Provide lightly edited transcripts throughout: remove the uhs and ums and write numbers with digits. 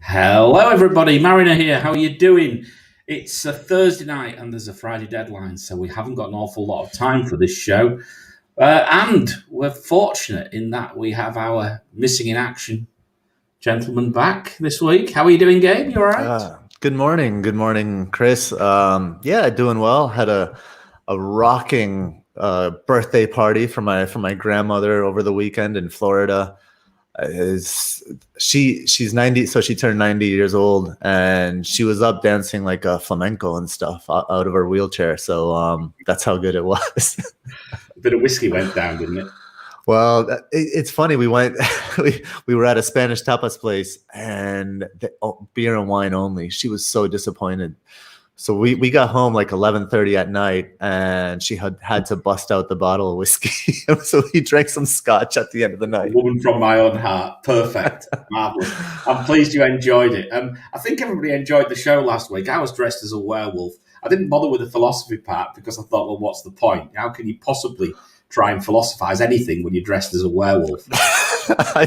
Hello everybody, Mariner here. How are you doing? It's a Thursday night and there's a Friday deadline, so we haven't got an awful lot of time for this show. And we're fortunate in that we have our missing in action gentleman back this week. How are you doing, Gabe? You all right? Good morning, Chris. Doing well. Had a rocking birthday party for my grandmother over the weekend in Florida. She's 90, so she turned 90 years old, and she was up dancing like a flamenco and stuff out of her wheelchair. So that's how good it was. A bit of whiskey went down, didn't it? Well, it's funny. We went, we were at a Spanish tapas place, and beer and wine only. She was so disappointed. So we got home like 11:30 at night, and she had to bust out the bottle of whiskey. So we drank some scotch at the end of the night. A woman from my own heart. Perfect. Marvelous. I'm pleased you enjoyed it. I think everybody enjoyed the show last week. I was dressed as a werewolf. I didn't bother with the philosophy part because I thought, well, what's the point? How can you possibly try and philosophize anything when you're dressed as a werewolf? I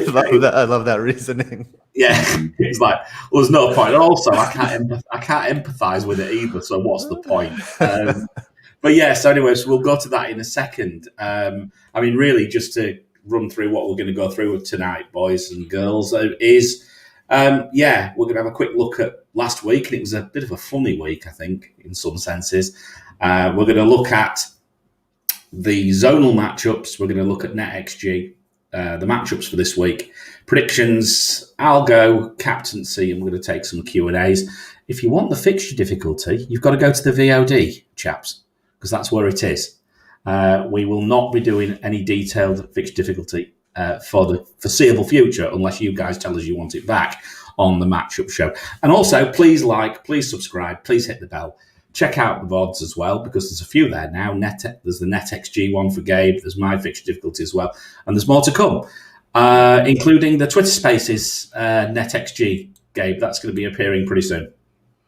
love that reasoning. Yeah, it's like, well, there's no point. And also, I can't empathize with it either. So what's the point? But yeah. So anyways, we'll go to that in a second. Really, just to run through what we're going to go through tonight, boys and girls, we're going to have a quick look at last week, and it was a bit of a funny week, I think, in some senses. We're going to look at the zonal matchups. We're going to look at NetXG, the matchups for this week, predictions, Algo, captaincy, and we're going to take some Q&As. If you want the fixture difficulty, you've got to go to the VOD, chaps, because that's where it is. We will not be doing any detailed fixture difficulty for the foreseeable future unless you guys tell us you want it back on the matchup show. And also, please please subscribe, please hit the bell. Check out the VODs as well, because there's a few there now. There's the NetXG one for Gabe. There's my fixture difficulty as well. And there's more to come, including the Twitter Spaces NetXG, Gabe. That's going to be appearing pretty soon.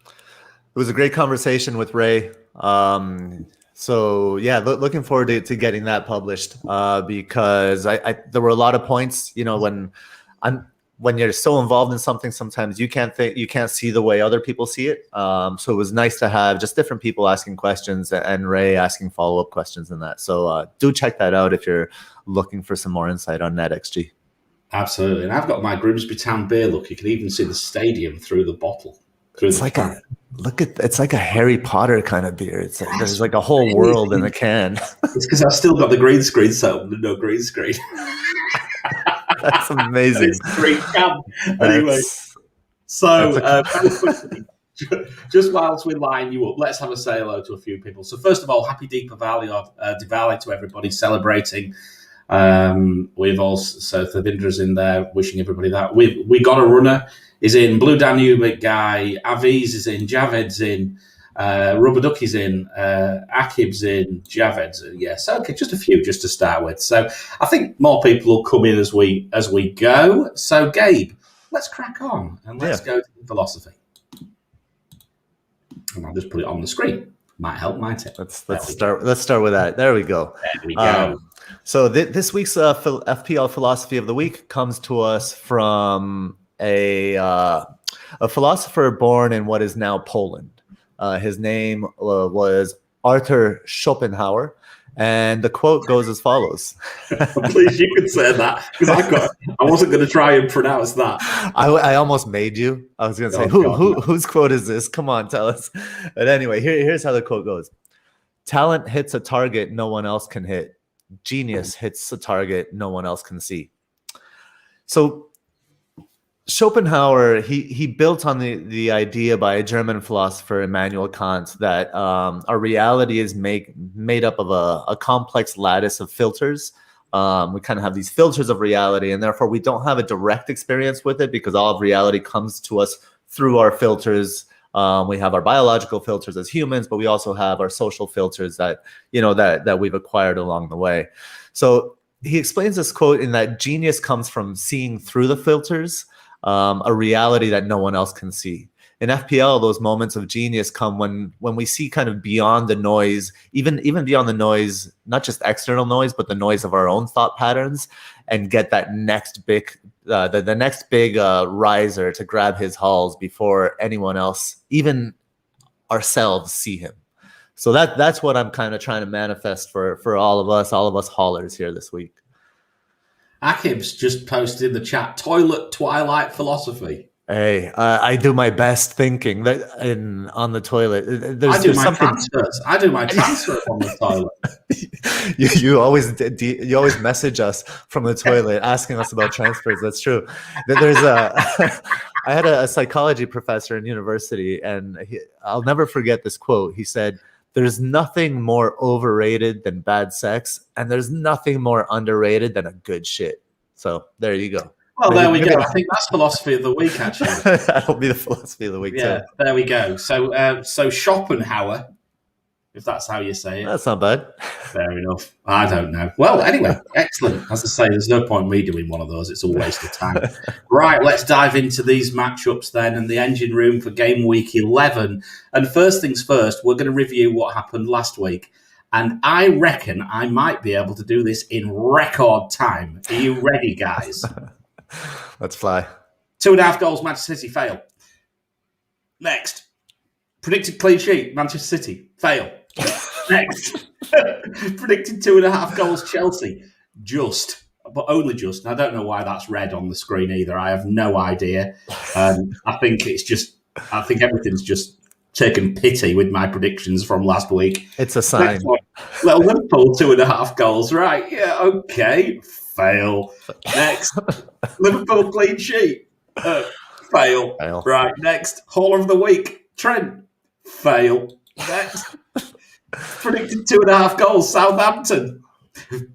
It was a great conversation with Ray. Looking forward to getting that published because there were a lot of points, when you're so involved in something, sometimes you can't see the way other people see it. So it was nice to have just different people asking questions and Ray asking follow-up questions and that. So do check that out if you're looking for some more insight on NetXG. Absolutely. And I've got my Grimsby Town beer look. You can even see the stadium through the bottle. It's like a Harry Potter kind of beer. There's like a whole world in the can. It's because I've still got the green screen set up and no green screen. That's amazing. It's a great camp. Anyway, very quickly, just whilst we line you up, let's have a say hello to a few people. So first of all, happy Deepavali or Diwali to everybody celebrating. We've also Thavindra's in there, wishing everybody that. We got a runner is in, Blue Danube guy, Aviz is in, Javed's in, Rubber Ducky's in, Akib's in, Javed's in. Yes, okay, just a few just to start with. So I think more people will come in as we go. So Gabe, let's crack on and let's go to the philosophy. And I'll just put it on the screen. Might help, might it? Let's start with that. There we go. There we go. So this week's FPL philosophy of the week comes to us from a philosopher born in what is now Poland. His name was Arthur Schopenhauer, and the quote goes as follows. Please, you could say that, because I wasn't going to try and pronounce that. I almost made you. I was going to say, whose quote is this? Come on, tell us. But anyway, here's how the quote goes. Talent hits a target no one else can hit. Genius hits a target no one else can see. So Schopenhauer, he built on the idea by a German philosopher, Immanuel Kant, that our reality is made up of a complex lattice of filters. We kind of have these filters of reality, and therefore we don't have a direct experience with it because all of reality comes to us through our filters. We have our biological filters as humans, but we also have our social filters that we've acquired along the way. So he explains this quote in that genius comes from seeing through the filters, a reality that no one else can see. In FPL, those moments of genius come when we see kind of beyond the noise, even beyond the noise, not just external noise, but the noise of our own thought patterns, and get that next the next big riser to grab his hauls before anyone else, even ourselves, see him. So that's what I'm kind of trying to manifest for all of us haulers here this week. Akib's just posted in the chat, toilet twilight philosophy. Hey, I do my best thinking that on the toilet. I do my transfers. I do my transfers on the toilet. You always message us from the toilet asking us about transfers. That's true. I had a psychology professor in university, and I'll never forget this quote. He said, "There's nothing more overrated than bad sex, and there's nothing more underrated than a good shit." So there you go. Well, there we go. I think that's philosophy of the week, actually. That'll be the philosophy of the week, yeah, too. There we go. So Schopenhauer, if that's how you say it. That's not bad. Fair enough. I don't know. Well, anyway, excellent. As I say, there's no point me doing one of those. It's a waste of time. Right, let's dive into these matchups then and the engine room for game week 11. And first things first, we're going to review what happened last week. And I reckon I might be able to do this in record time. Are you ready, guys? Let's fly. 2.5 goals, Manchester City, fail. Next. Predicted clean sheet, Manchester City, fail. Next. Predicted 2.5 goals, Chelsea, just, but only just. And I don't know why that's red on the screen either. I have no idea. I think everything's just taken pity with my predictions from last week. It's a sign. Well, Liverpool, 2.5 goals, right? Yeah, okay. Fail. Next, Liverpool clean sheet. Fail. Right, next, Haul of the week, Trent. Fail. Next, predicted 2.5 goals, Southampton.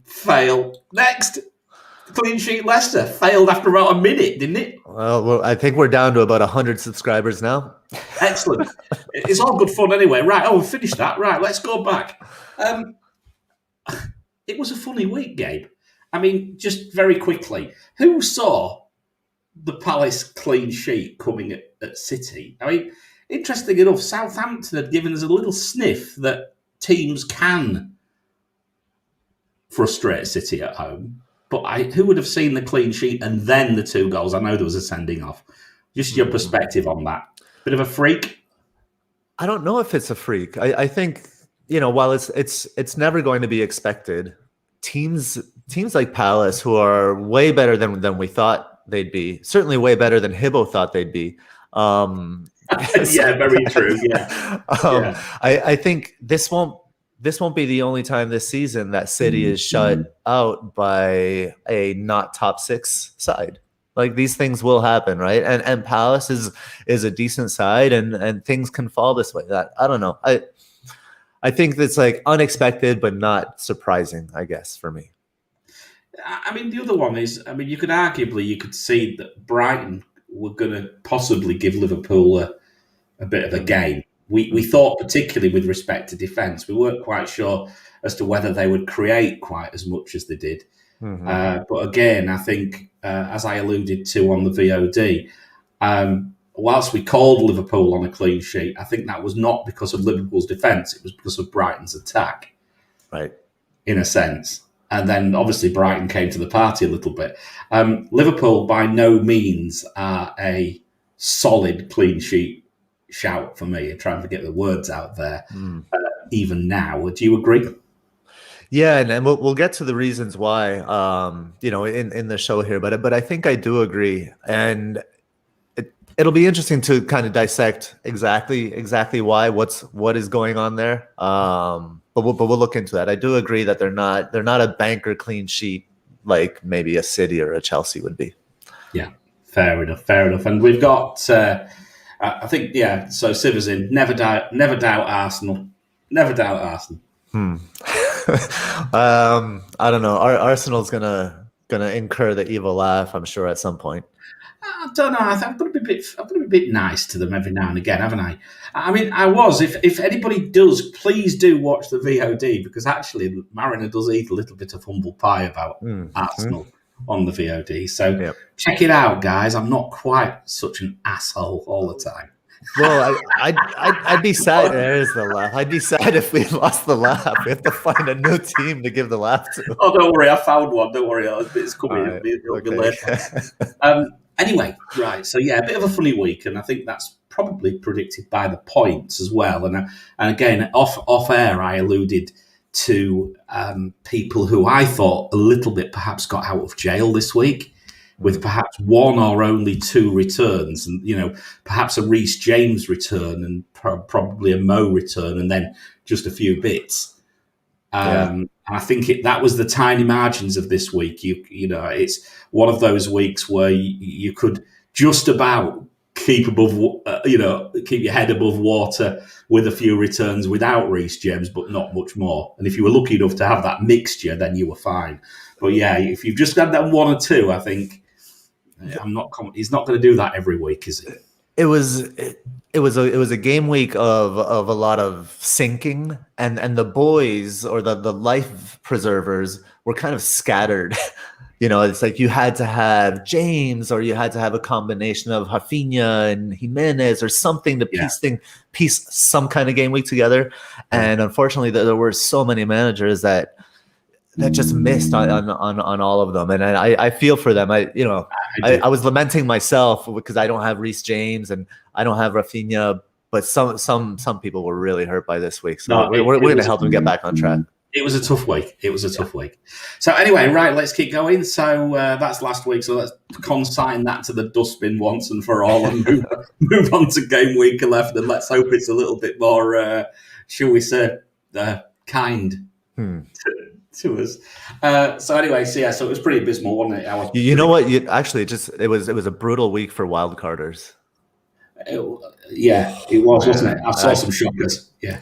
Fail. Next, clean sheet, Leicester. Failed after about a minute, didn't it? Well, I think we're down to about 100 subscribers now. Excellent. It's all good fun anyway. Right, we finished that. Right, let's go back. It was a funny week, Gabe. I mean, just very quickly, who saw the Palace clean sheet coming at City? I mean, interesting enough, Southampton had given us a little sniff that teams can frustrate City at home. But who would have seen the clean sheet and then the 2 goals? I know there was a sending off. Just your perspective on that. Bit of a freak? I don't know if it's a freak. I think, while it's never going to be expected, teams like Palace, who are way better than we thought they'd be, certainly way better than Hibbo thought they'd be. Yeah, very true. Yeah. I think this won't be the only time this season that City is shut out by a not top 6 side. Like, these things will happen, right? And Palace is a decent side, and things can fall this way. That I don't know. I think that's like unexpected, but not surprising, I guess, for me. I mean, the other one is, you could see that Brighton were going to possibly give Liverpool a bit of a game. We thought, particularly with respect to defence, we weren't quite sure as to whether they would create quite as much as they did. Mm-hmm. But again, I think, as I alluded to on the VOD, whilst we called Liverpool on a clean sheet, I think that was not because of Liverpool's defence. It was because of Brighton's attack, right? In a sense. And then, obviously, Brighton came to the party a little bit. Liverpool, by no means, are a solid clean sheet shout for me. I'm trying to get the words out there, even now. Do you agree? Yeah, and we'll get to the reasons why, in the show here. But I think I do agree, and it'll be interesting to kind of dissect exactly why, what is going on there. But we'll look into that. I do agree that they're not a banker clean sheet like maybe a City or a Chelsea would be. Yeah, fair enough. And we've got, I think, yeah. So Sivers in, never doubt Arsenal. Never doubt Arsenal. I don't know. Arsenal's gonna incur the evil laugh, I'm sure, at some point. I don't know. I've got to be a bit nice to them every now and again, haven't I? I mean, I was. If anybody does, please do watch the VOD, because actually Mariner does eat a little bit of humble pie about Arsenal on the VOD. So check it out, guys. I'm not quite such an asshole all the time. Well, I'd be sad. There's the laugh. I'd be sad if we lost the laugh. We have to find a new team to give the laugh to. Oh, don't worry, I found one. Don't worry, it's coming. Right, It'll be okay. later. Anyway, right. So yeah, a bit of a funny week, and I think that's probably predicted by the points as well. And again, off air, I alluded to people who I thought a little bit perhaps got out of jail this week, with perhaps one or only two returns, and perhaps a Reece James return and probably a Mo return, and then just a few bits. And I think that was the tiny margins of this week. It's one of those weeks where you could just about keep your head above water with a few returns without Reece James, but not much more. And if you were lucky enough to have that mixture, then you were fine. But yeah, if you've just had that one or two, I think he's not going to do that every week, is he? It was a game week of a lot of sinking, and the boys or the life preservers were kind of scattered. It's like you had to have James, or you had to have a combination of Rafinha and Jimenez or something to piece some kind of game week together. And unfortunately, there were so many managers that just missed on all of them, and I feel for them. I was lamenting myself because I don't have Reece James and I don't have Rafinha, but some people were really hurt by this week. So we're going to help them get back on track. It was a tough week. Week. So anyway, right, let's keep going. So that's last week. So let's consign that to the dustbin once and for all, and move on to game week 11. And let's hope it's a little bit more, shall we say, kind to us. So anyway, so it was pretty abysmal, wasn't it? You know what? It was a brutal week for wildcarders. It was, wasn't it? I saw some shockers. Yeah,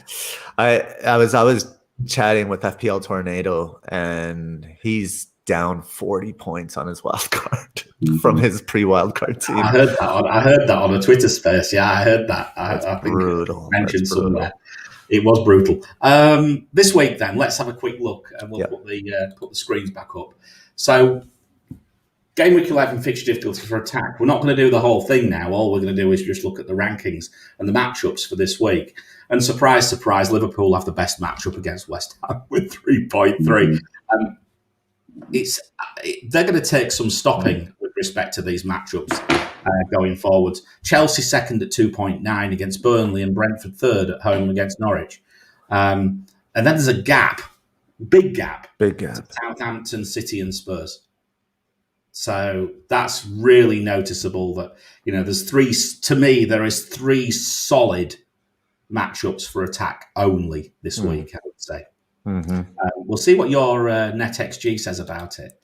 I was chatting with FPL Tornado, and he's down 40 points on his wildcard from his pre-wildcard team. I heard that on a Twitter space. Yeah, I heard that. I think brutal. Mentioned somewhere. It was brutal. This week, then, let's have a quick look, and we'll put the screens back up. So, game week 11 fixture difficulty for attack. We're not going to do the whole thing now. All we're going to do is just look at the rankings and the matchups for this week. And surprise, surprise, Liverpool have the best matchup against West Ham with 3.3. They're going to take some stopping with respect to these matchups going forwards. Chelsea second at 2.9 against Burnley, and Brentford third at home against Norwich. And then there's a gap, big gap. Southampton, City and Spurs. So that's really noticeable that, there's there is three solid matchups for attack only this week, I would say. We'll see what your NetXG says about it.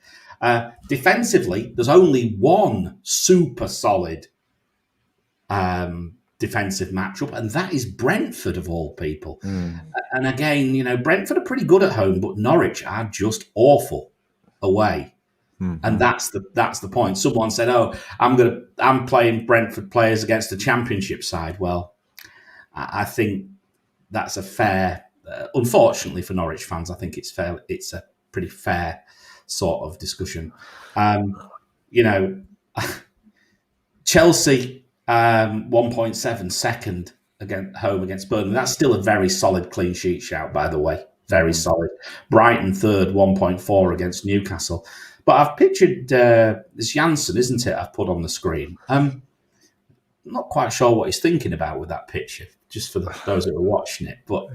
Defensively, there's only one super solid defensive matchup, and that is Brentford, of all people. And again, Brentford are pretty good at home, but Norwich are just awful away. And that's the point. Someone said, "Oh, I'm playing Brentford players against the Championship side." Well, I think that's a fair. Unfortunately for Norwich fans, I think it's fair. It's a pretty fair sort of discussion. Chelsea 1.7 second home against Burnley. That's still a very solid clean sheet shout, by the way. Very solid. Brighton third 1.4 against Newcastle. But I've pictured this Janssen, isn't it? I've put on the screen. Not quite sure what he's thinking about with that picture, just for those that are watching it. But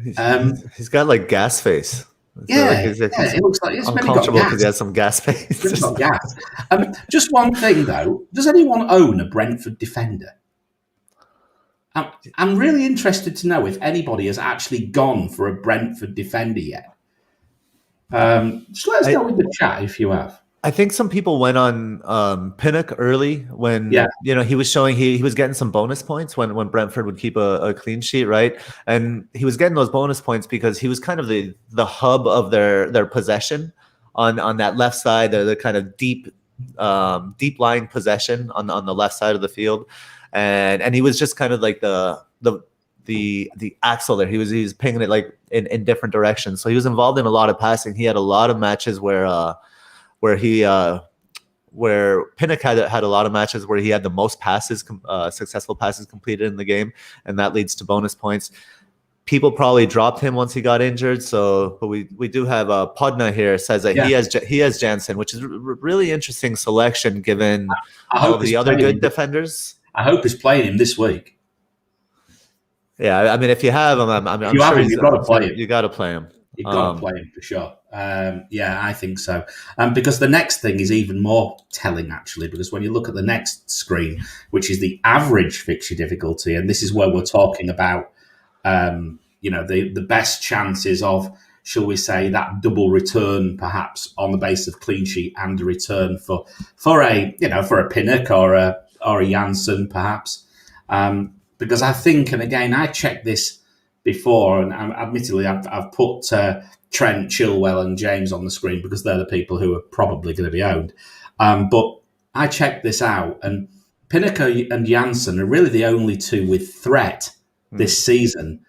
he's got like gas face. It looks like he's uncomfortable because he has some gas face. He's got gas. Just one thing though: does anyone own a Brentford defender? I'm really interested to know if anybody has actually gone for a Brentford defender yet. Just let us know in the chat if you have. I think some people went on Pinnock early when he was showing he was getting some bonus points when Brentford would keep a clean sheet, right? And he was getting those bonus points because he was kind of the hub of their possession on that left side, the kind of deep lying possession on the left side of the field, and he was just kind of like the axle there. He was pinging it like in different directions. So he was involved in a lot of passing. He had a lot of matches where he where Pinnock had a lot of matches where he had the most passes, successful passes completed in the game, and that leads to bonus points. People probably dropped him once he got injured. So, but we do have Podna here says that he has Jansen, which is a really interesting selection given all of the other good defenders. I hope he's playing him this week. Yeah, I mean, if you have him, I'm sure you've got to play him. You got to play him. You've got to play him for sure. Yeah, I think so. Because the next thing is even more telling, actually, because when you look at the next screen, which is the average fixture difficulty, and this is where we're talking about, the best chances of, shall we say, that double return, perhaps on the base of clean sheet and a return for a Pinnock or a Janssen, perhaps. Because I think, and again, I checked this before, and admittedly, I've put Trent, Chilwell, and James on the screen because they're the people who are probably going to be owned. But I checked this out, and Pinnock and Janssen are really the only two with threat this season.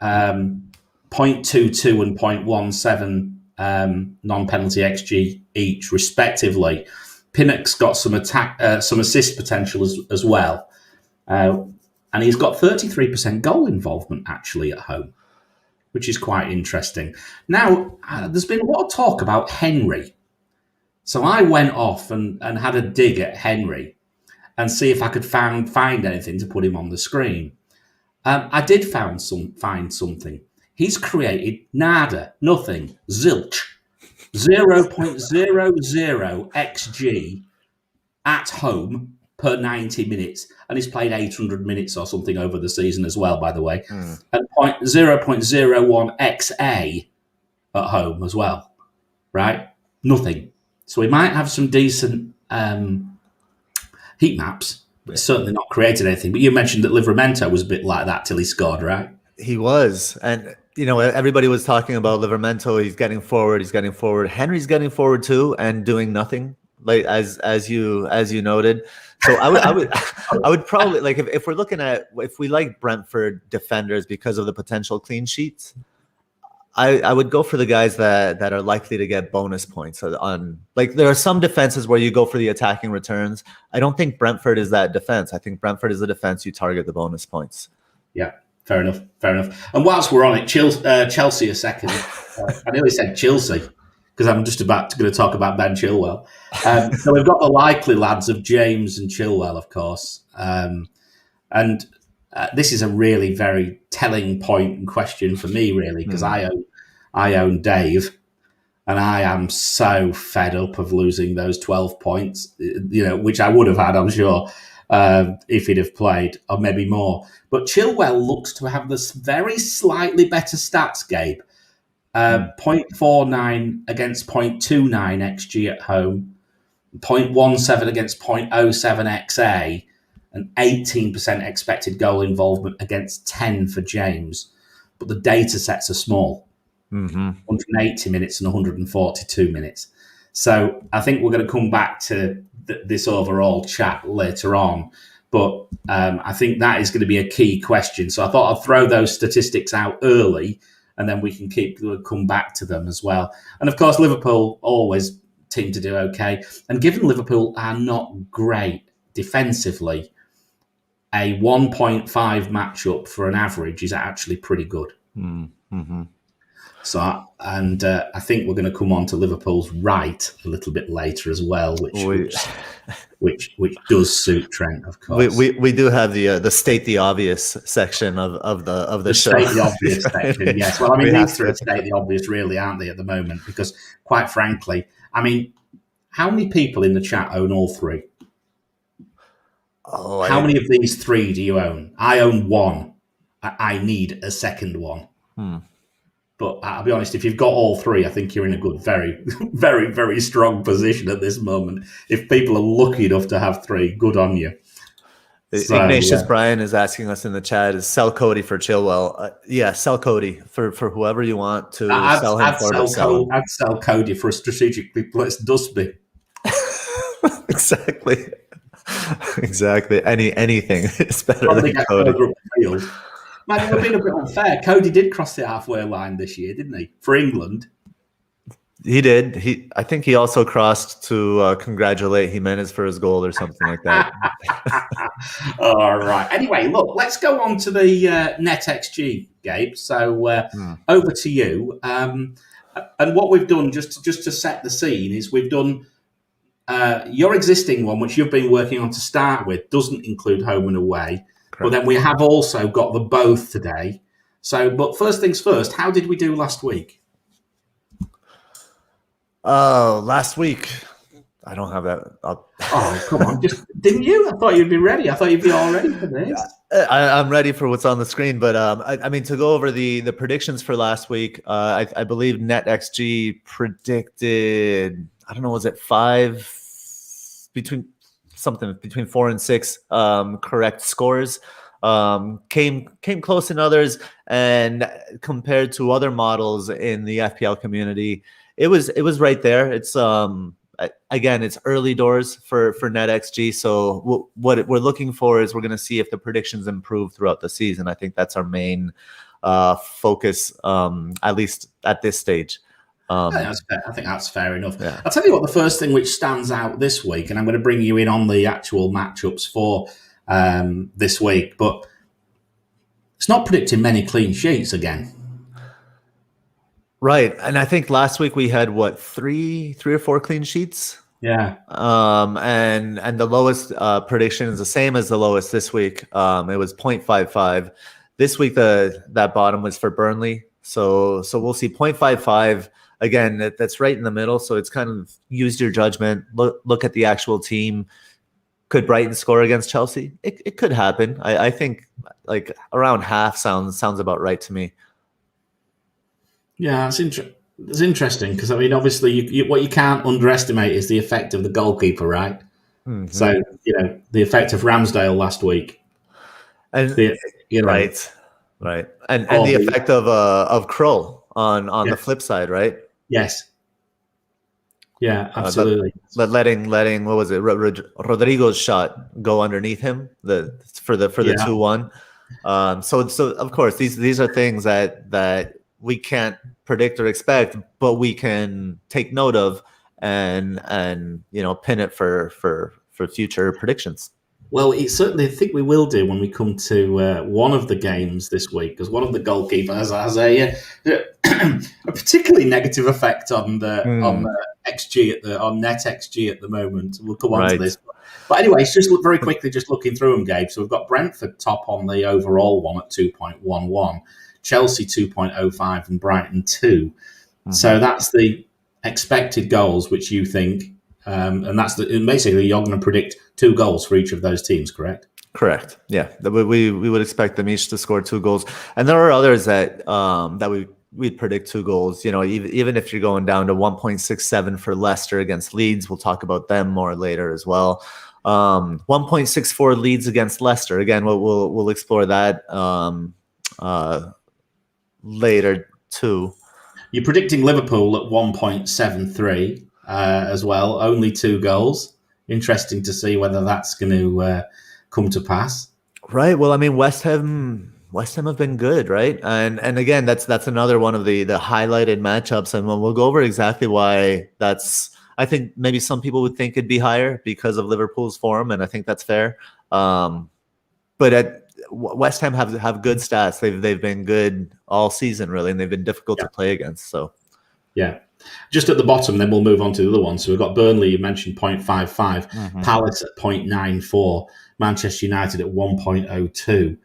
0.22 and 0.17 non-penalty XG each, respectively. Pinnock's got some assist potential as well. And he's got 33% goal involvement, actually, at home, which is quite interesting. Now, there's been a lot of talk about Henry. So I went off and had a dig at Henry and see if I could find anything to put him on the screen. I did find something. He's created nothing, zilch, 0.00 XG at home per 90 minutes. And he's played 800 minutes or something over the season as well, by the way. And 0.01 XA at home as well, right? Nothing. So he might have some decent heat maps, but certainly not created anything. But you mentioned that Livramento was a bit like that till he scored, right? He was. And, everybody was talking about Livramento. He's getting forward. Henry's getting forward too and doing nothing, like as you noted. So I would probably, like, if we're looking at, if we like Brentford defenders because of the potential clean sheets, I would go for the guys that are likely to get bonus points on. Like, there are some defenses where you go for the attacking returns. I don't think Brentford is that defense. I think Brentford is the defense you target the bonus points. Yeah, fair enough. And whilst we're on it, Chelsea a second. I nearly said Chelsea because I'm just going to talk about Ben Chilwell. So we've got the likely lads of James and Chilwell, of course. And this is a really very telling point and question for me, really, because I own Dave, and I am so fed up of losing those 12 points, which I would have had, I'm sure, if he'd have played, or maybe more. But Chilwell looks to have this very slightly better stats, Gabe. 0.49 against 0.29 XG at home, 0.17 against 0.07 XA, and 18% expected goal involvement against 10 for James. But the data sets are small, 180 minutes and 142 minutes. So I think we're going to come back to this overall chat later on. But I think that is going to be a key question. So I thought I'd throw those statistics out early, and then we can come back to them as well. And of course, Liverpool always seem to do okay. And given Liverpool are not great defensively, a 1.5 matchup for an average is actually pretty good. So, I think we're going to come on to Liverpool's right a little bit later as well, which does suit Trent, of course. We do have the state the obvious section of the show. State the obvious section, yes. Well, I mean, these three are state the obvious, really, aren't they, at the moment? Because, quite frankly, I mean, how many people in the chat own all three? How many of these three do you own? I own one. I need a second one. But I'll be honest, if you've got all three, I think you're in a good, very, very, very strong position at this moment. If people are lucky enough to have three, good on you. So, Ignatius Brian is asking us in the chat, is sell Cody for Chilwell? Sell Cody for whoever you want to sell him for. I'd sell Cody for a strategically placed dustbin. Exactly. Anything is better than Cody. Man, we're being a bit unfair. Cody did cross the halfway line this year, didn't he? For England. He did. I think he also crossed to congratulate Jimenez for his goal or something like that. All right. Anyway, look, let's go on to the net XG, Gabe. So over to you. And what we've done, just to set the scene, is we've done your existing one, which you've been working on to start with, doesn't include home and away. Correct. But then we have also got the both today. So, but first things first, how did we do last week? Last week, I don't have that up. Oh, come on. Didn't you? I thought you'd be ready. I thought you'd be all ready for this. I'm ready for what's on the screen, but I mean, to go over the predictions for last week, I believe net XG predicted, I don't know, was it between 4 and 6 correct scores. Came close in others, and compared to other models in the FPL community, it was right there. It's again, it's early doors for net XG. So what we're looking for is we're going to see if the predictions improve throughout the season. I think that's our main focus, at least at this stage. I think that's fair enough. Yeah. I'll tell you what, the first thing which stands out this week, and I'm going to bring you in on the actual matchups for this week, but it's not predicting many clean sheets again. Right. And I think last week we had three or four clean sheets. Yeah. And the lowest prediction is the same as the lowest this week. It was 0.55. This week that bottom was for Burnley. So we'll see 0.55 again. That's right in the middle. So it's kind of use your judgment. Look at the actual team. Could Brighton score against Chelsea? It could happen. I think like around half sounds about right to me. Yeah, it's interesting because, I mean, obviously what you can't underestimate is the effect of the goalkeeper, right? Mm-hmm. So, the effect of Ramsdale last week. And right. And the effect of Krul on the flip side, right? Yes. Yeah, absolutely. Letting what was it? Rodrigo's shot go underneath him for the 2-1. So of course these are things that we can't predict or expect, but we can take note of and pin it for future predictions. Well, certainly I think we will do when we come to one of the games this week, because one of the goalkeepers has a particularly negative effect on XG on net XG at the moment. We'll come on to this. But anyway, it's just very quickly just looking through them, Gabe. So we've got Brentford top on the overall one at 2.11, Chelsea 2.05, and Brighton 2. Mm-hmm. So that's the expected goals which you think, and that's basically you're going to predict 2 goals for each of those teams, correct? Correct. Yeah, we would expect them each to score 2 goals, and there are others that we'd predict 2 goals. Even if you're going down to 1.67 for Leicester against Leeds, we'll talk about them more later as well. 1.64 Leeds against Leicester. Again, we'll explore that later too. You're predicting Liverpool at 1.73 as well. Only 2 goals. Interesting to see whether that's going to come to pass. Right. Well, I mean, West Ham have been good, right? And again, that's another one of the highlighted matchups, and we'll go over exactly why that's. I think maybe some people would think it'd be higher because of Liverpool's form, and I think that's fair. But West Ham have good stats. They've been good all season, really, and they've been difficult to play against. So, yeah. Just at the bottom, then we'll move on to the other one. So we've got Burnley, you mentioned 0.55, mm-hmm. Palace at 0.94, Manchester United at 1.02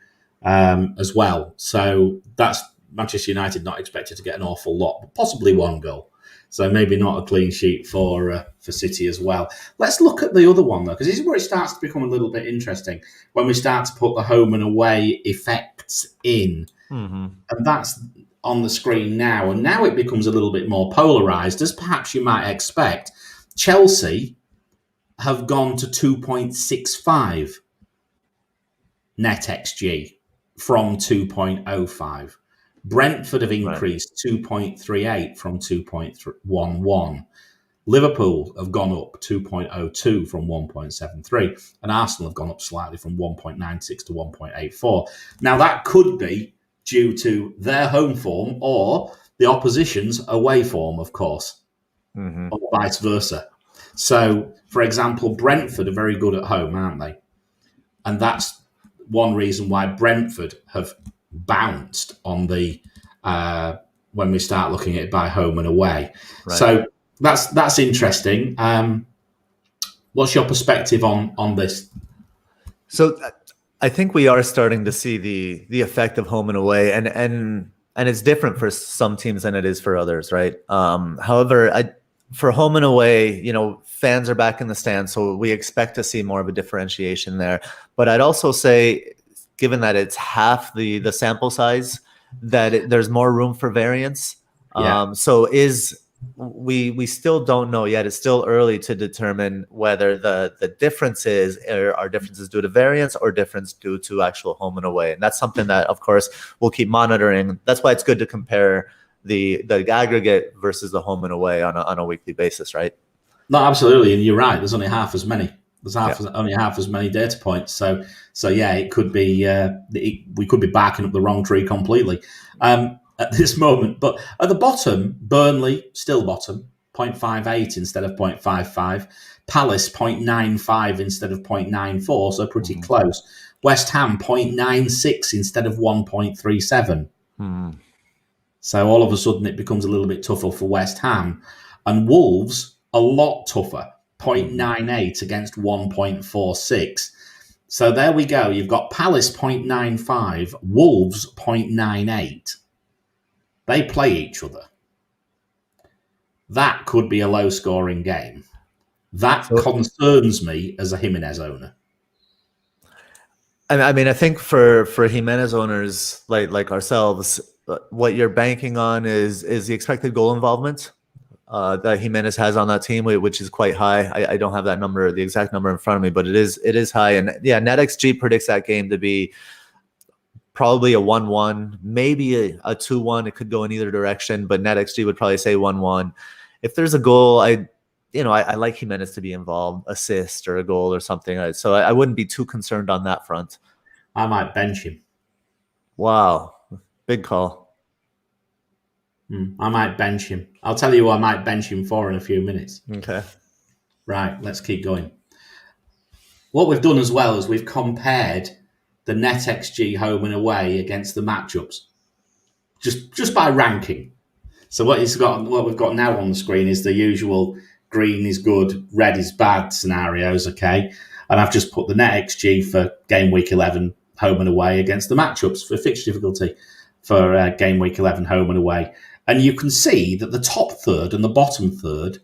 as well. So that's Manchester United not expected to get an awful lot, but possibly 1 goal. So maybe not a clean sheet for City as well. Let's look at the other one, though, because this is where it starts to become a little bit interesting when we start to put the home and away effects in. Mm-hmm. And that's on the screen now. And now it becomes a little bit more polarised, as perhaps you might expect. Chelsea have gone to 2.65 net XG from 2.05. Brentford have increased 2.38 from 2.11. Liverpool have gone up 2.02 from 1.73. And Arsenal have gone up slightly from 1.96 to 1.84. Now, that could be due to their home form or the opposition's away form, of course. or vice versa. So, for example, Brentford are very good at home, aren't they? And that's one reason why Brentford have bounced on the when we start looking at it by home and away. Right. So that's interesting. What's your perspective on this? So I think we are starting to see the effect of home and away, and it's different for some teams than it is for others, right? However, for home and away, fans are back in the stands, so we expect to see more of a differentiation there. But I'd also say, given that it's half the sample size, that there's more room for variance. Yeah. We still don't know yet. It's still early to determine whether the differences are differences due to variance or difference due to actual home and away. And that's something that, of course, we'll keep monitoring. That's why it's good to compare the aggregate versus the home and away on a weekly basis, right? No, absolutely. And you're right. There's only half as many. Only half as many data points. So yeah, it could be we could be barking up the wrong tree completely at this moment. But at the bottom, Burnley still bottom, 0.58 instead of 0.55. Palace 0.95 instead of 0.94, so pretty close. West Ham 0.96 instead of 1.37. So all of a sudden it becomes a little bit tougher for West Ham, and Wolves a lot tougher. 0.98 against 1.46. So there we go. You've got Palace 0.95, Wolves 0.98. They play each other. That could be a low-scoring game. That concerns me as a Jimenez owner. I mean, I think for Jimenez owners like ourselves, what you're banking on is the expected goal involvement that Jimenez has on that team, which is quite high. I don't have that number, the exact number in front of me, but it is high. And yeah, NetXG predicts that game to be probably a 1-1, maybe a 2-1. It could go in either direction, but NetXG would probably say 1-1. If there's a goal, I like Jimenez to be involved, assist or a goal or something. So I wouldn't be too concerned on that front. I might bench him. Wow, big call. I might bench him. I'll tell you who I might bench him for in a few minutes. Okay. Right, let's keep going. What we've done as well is we've compared the NetXG home and away against the matchups, just by ranking. So what we've got now on the screen is the usual green is good, red is bad scenarios, okay? And I've just put the NetXG for Gameweek 11 home and away against the matchups for fixture difficulty for Gameweek 11 home and away. And you can see that the top third and the bottom third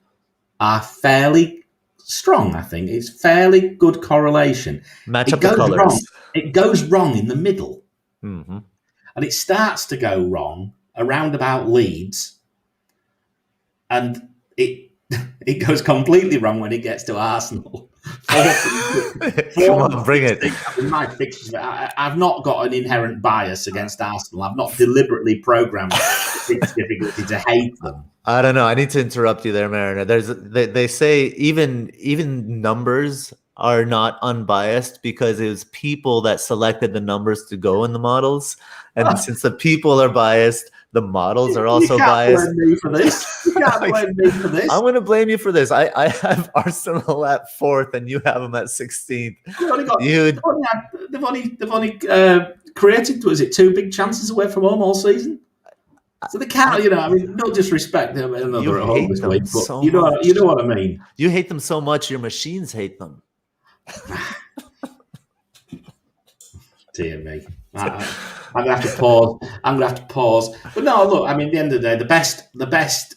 are fairly strong, I think. It's fairly good correlation. Match up the colors. It goes wrong in the middle. Mm-hmm. And it starts to go wrong around about Leeds. And it goes completely wrong when it gets to Arsenal. Come on, bring it. In my fixtures, I've not got an inherent bias against Arsenal. I've not deliberately programmed fixture difficulty to hate them. I don't know. I need to interrupt you there, Mariner. They say even numbers are not unbiased because it was people that selected the numbers to go in the models. And since the people are biased, the models are also biased. You can't blame me for this. You can't blame me for this. I'm going to blame you for this. I have Arsenal at 4th and you have them at 16th. They've only created, was it 2 big chances away from home all season? So they can't, no disrespect. You hate them so much. You know what I mean. You hate them so much, your machines hate them. Dear me. I'm going to have to pause. But no, look, at the end of the day, the best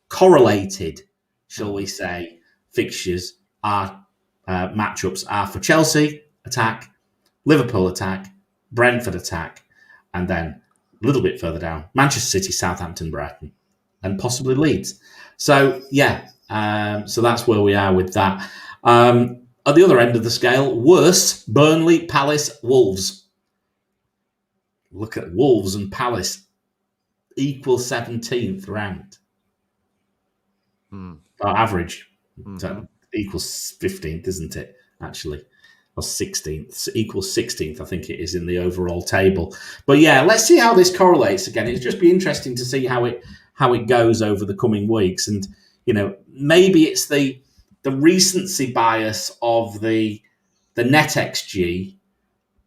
correlated, shall we say, fixtures are matchups are for Chelsea attack, Liverpool attack, Brentford attack, and then a little bit further down, Manchester City, Southampton, Brighton, and possibly Leeds. So, yeah, so that's where we are with that. At the other end of the scale, worse, Burnley, Palace, Wolves. Look at Wolves and Palace, equal 17th ranked. Average. So equals 15th, isn't it, actually? Or 16th. Equals 16th, I think it is, in the overall table. But yeah, let's see how this correlates again. It'll just be interesting to see how how it goes over the coming weeks. And, maybe it's the recency bias of the net XG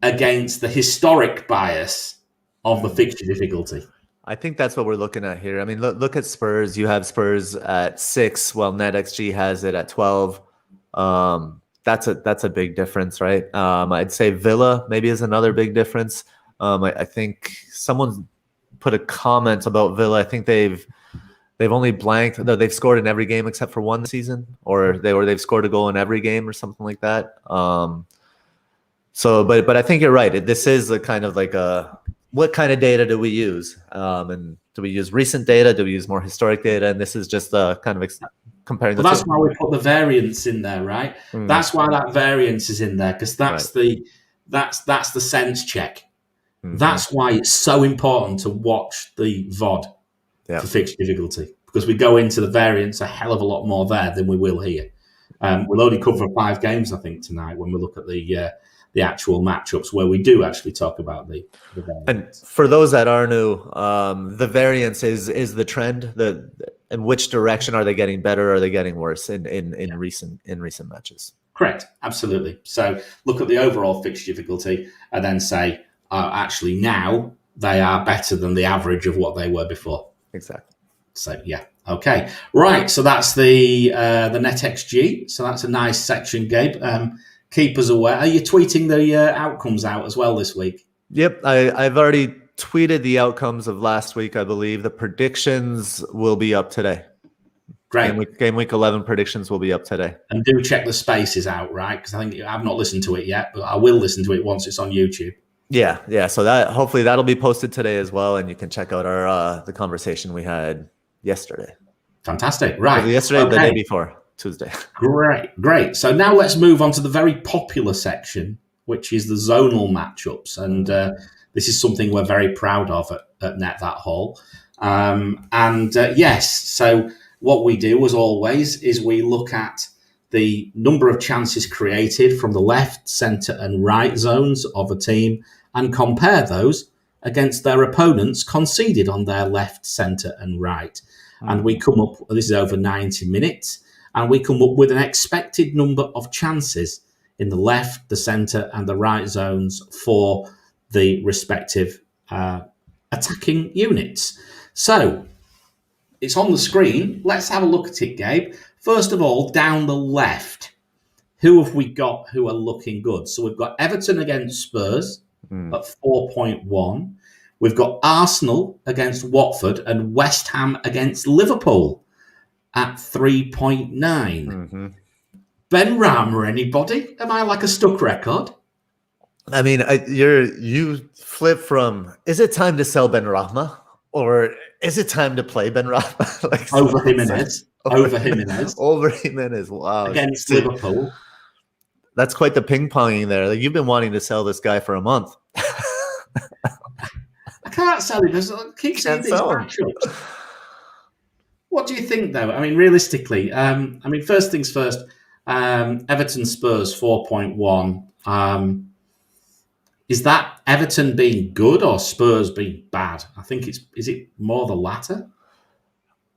against the historic bias of the fixture difficulty. I think that's what we're looking at here. I mean, look at Spurs. You have Spurs at 6, while NetXG has it at 12. That's a big difference, right? I'd say Villa maybe is another big difference. I think someone put a comment about Villa. I think they've only blanked. No, they've scored in every game except for one season, or they've scored a goal in every game or something like that. But I think you're right. This is a kind of like what kind of data do we use? And do we use recent data? Do we use more historic data? And this is just kind of comparing. Well, that's why we put the variance in there, right? That's why that variance is in there, because that's the sense check. That's why it's so important to watch the VOD for fixture difficulty, because we go into the variance a hell of a lot more there than we will here. We'll only cover 5 games, I think, tonight when we look at the actual matchups where we do actually talk about the variance. And for those that are new, the variance is the trend. In which direction are they getting better? Or are they getting worse in recent matches? Correct, absolutely. So look at the overall fixture difficulty and then say, actually now they are better than the average of what they were before. Exactly. So yeah, okay, right. So that's the net XG. So that's a nice section, Gabe. Keep us aware. Are you tweeting the outcomes out as well this week? Yep, I've already tweeted the outcomes of last week, I believe. The predictions will be up today. Great. Game week 11 predictions will be up today. And do check the spaces out, right? Because I think I've not listened to it yet, but I will listen to it once it's on YouTube. Yeah. So hopefully that'll be posted today as well, and you can check out the conversation we had yesterday. Fantastic. Right. Yesterday, the day before. Tuesday. Great. So now let's move on to the very popular section, which is the zonal matchups. And this is something we're very proud of at Net That Haul. Yes, so what we do, as always, is we look at the number of chances created from the left, centre and right zones of a team and compare those against their opponents conceded on their left, centre and right. And we come up, this is over 90 minutes, and we come up with an expected number of chances in the left, the centre and the right zones for the respective attacking units. So it's on the screen. Let's have a look at it, Gabe. First of all, down the left, who have we got who are looking good? So we've got Everton against Spurs at 4.1. We've got Arsenal against Watford and West Ham against Liverpool at 3.9. Ben Rama, anybody? Am I like a stuck record? I mean, you flip from, is it time to sell Ben Rama or is it time to play Ben Rama? Over Jimenez. Over Jimenez. Wow. Against Liverpool. That's quite the ping-ponging there. Like, you've been wanting to sell this guy for a month. I can't sell him. I keep seeing these matchups. What do you think, though? I mean, realistically, first things first, Everton Spurs 4.1. Is that Everton being good or Spurs being bad? I think is it more the latter?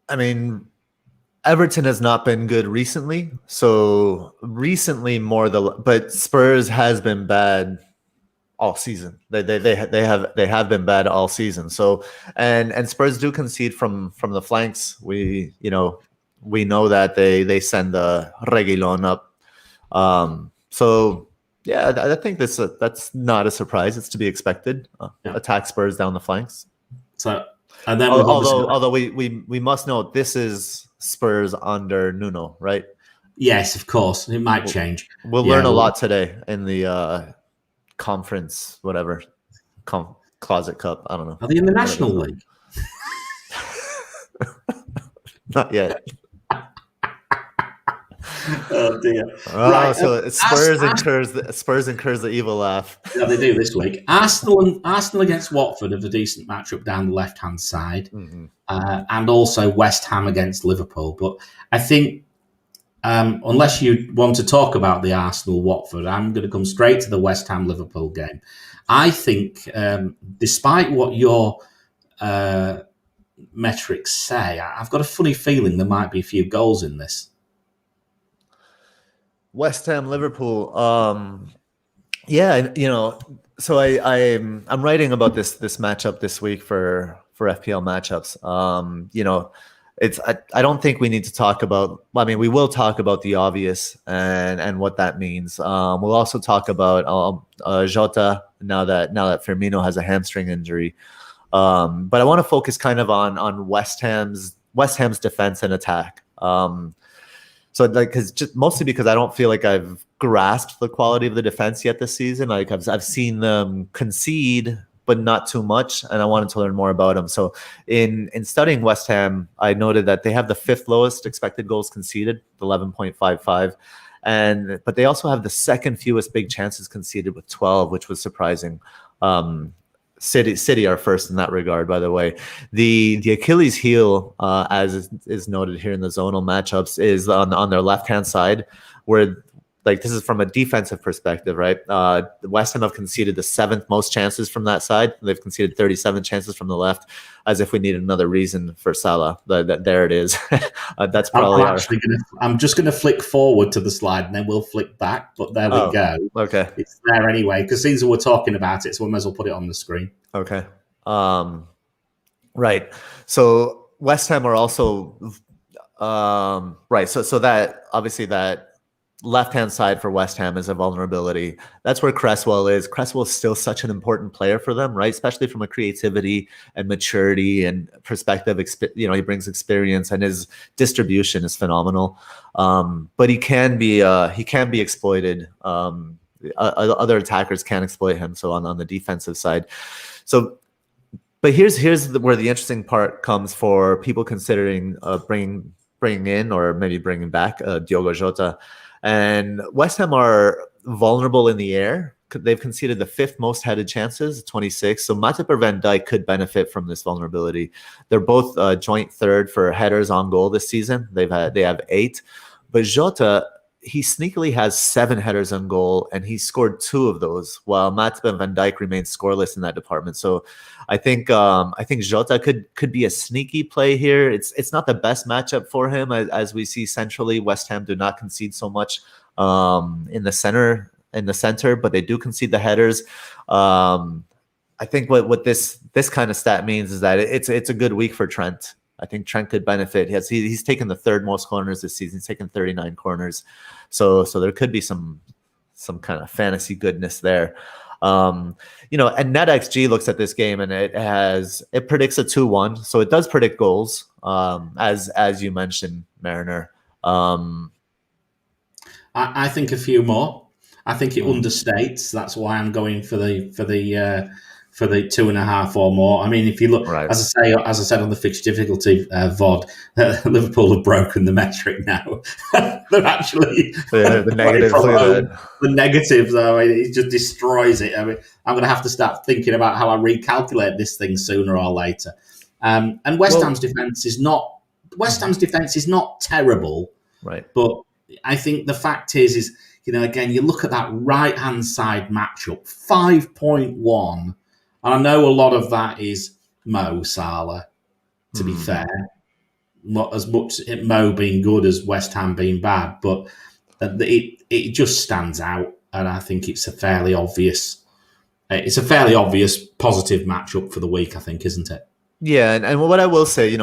I mean, Everton has not been good recently. So recently but Spurs has been bad all season. They have been bad all season. So and Spurs do concede from the flanks. We know that they send the Reguilon up. So yeah, I think that's not a surprise. It's to be expected. Attack Spurs down the flanks. So and then although we must note this is Spurs under Nuno, right? Yes, of course. It might change. We'll learn a lot today in the conference, whatever, closet cup. I don't know. Are they in the National League? Not yet. Oh dear! Right, so Spurs incurs the evil laugh. Yeah, they do this week. Arsenal against Watford have a decent matchup down the left-hand side, and also West Ham against Liverpool. But I think unless you want to talk about the Arsenal-Watford, I'm going to come straight to the West Ham-Liverpool game. I think, despite what your metrics say, I've got a funny feeling there might be a few goals in this. West Ham, Liverpool. Yeah, so I'm writing about this matchup this week for FPL matchups. I don't think we need to talk about. I mean, we will talk about the obvious and what that means. We'll also talk about Jota now that Firmino has a hamstring injury. But I want to focus kind of on West Ham's defense and attack. Mostly because I don't feel like I've grasped the quality of the defense yet this season. Like I've seen them concede, but not too much, and I wanted to learn more about them. So in studying West Ham, I noted that they have the 5th lowest expected goals conceded, 11.55, but they also have the 2nd fewest big chances conceded with 12, which was surprising. City are first in that regard, by the way. The Achilles heel, as is noted here in the zonal matchups, is on their left-hand side, where this is from a defensive perspective, right? The West Ham have conceded the 7th most chances from that side. They've conceded 37 chances from the left, as if we need another reason for Salah. There it is. That's probably. I'm just going to flick forward to the slide, and then we'll flick back. But there we go. Okay, it's there anyway because since we're talking about it, so we might as well put it on the screen. Okay. Right. So West Ham are also right. So that obviously that left-hand side for West Ham is a vulnerability. That's where Cresswell is. Cresswell is still such an important player for them, right? Especially from a creativity and maturity and perspective. He brings experience, and his distribution is phenomenal. But he can be exploited. Other attackers can exploit him. So on the defensive side. So, but here's where the interesting part comes for people considering bringing in or maybe bringing back Diogo Jota. And West Ham are vulnerable in the air. They've conceded the 5th most headed chances, 26. So Matip or Van Dijk could benefit from this vulnerability. They're both joint 3rd for headers on goal this season. They have 8, but Jota, he sneakily has 7 headers on goal, and he scored 2 of those, while Matip and Van Dijk remain scoreless in that department. So I think Jota could be a sneaky play here. It's not the best matchup for him, as we see centrally. West Ham do not concede so much in the center, but they do concede the headers. I think what this kind of stat means is that it's a good week for Trent. I think Trent could benefit. He's taken the 3rd most corners this season. He's taken 39 corners. So there could be some kind of fantasy goodness there. And NetXG looks at this game and it predicts a 2-1. So it does predict goals, as you mentioned, Mariner. I think a few more. I think it understates. That's why I'm going for the 2.5 or more. I mean, if you look, right. as I said on the fixture difficulty VOD, Liverpool have broken the metric now. They're actually the negative. The negatives, though, it just destroys it. I mean, I'm going to have to start thinking about how I recalculate this thing sooner or later. And West Ham's defense is not terrible, right? But I think the fact is again, you look at that right hand side matchup, 5.1. And I know a lot of that is Mo Salah, to be fair. Not as much Mo being good as West Ham being bad, but it just stands out, and I think it's a fairly obvious positive matchup for the week, I think, isn't it? Yeah, and what I will say,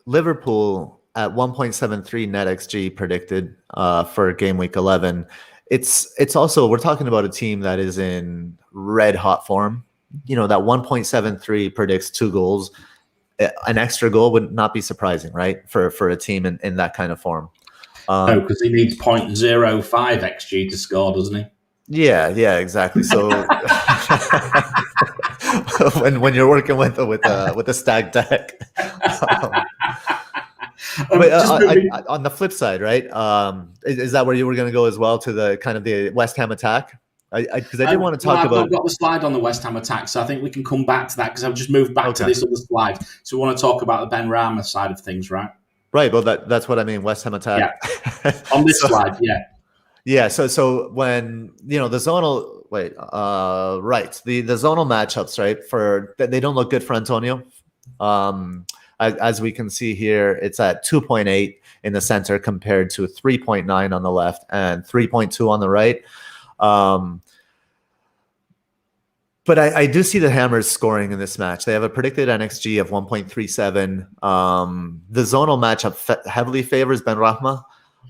Liverpool at 1.73 net XG predicted for Gameweek 11. It's also, we're talking about a team that is in red hot form. That 1.73 predicts 2 goals. An extra goal would not be surprising, right? For a team in that kind of form. No, because he needs 0.05 XG to score, doesn't he? Yeah, exactly. So when you're working with a stacked deck. On the flip side, right? Is that where you were going to go as well, to the kind of the West Ham attack? Because I did want to talk about. I've got the slide on the West Ham attack, so I think we can come back to that because I've just moved back to this other slide. So we want to talk about the Ben Rama side of things, right? Right. Well, that's what I mean. West Ham attack. Yeah. On this slide, yeah. Yeah. So when the zonal right, the zonal matchups, right? They don't look good for Antonio. As we can see here, it's at 2.8 in the center compared to 3.9 on the left and 3.2 on the right. But I do see the Hammers scoring in this match. They have a predicted NXG of 1.37. The zonal matchup heavily favors Ben Rahma,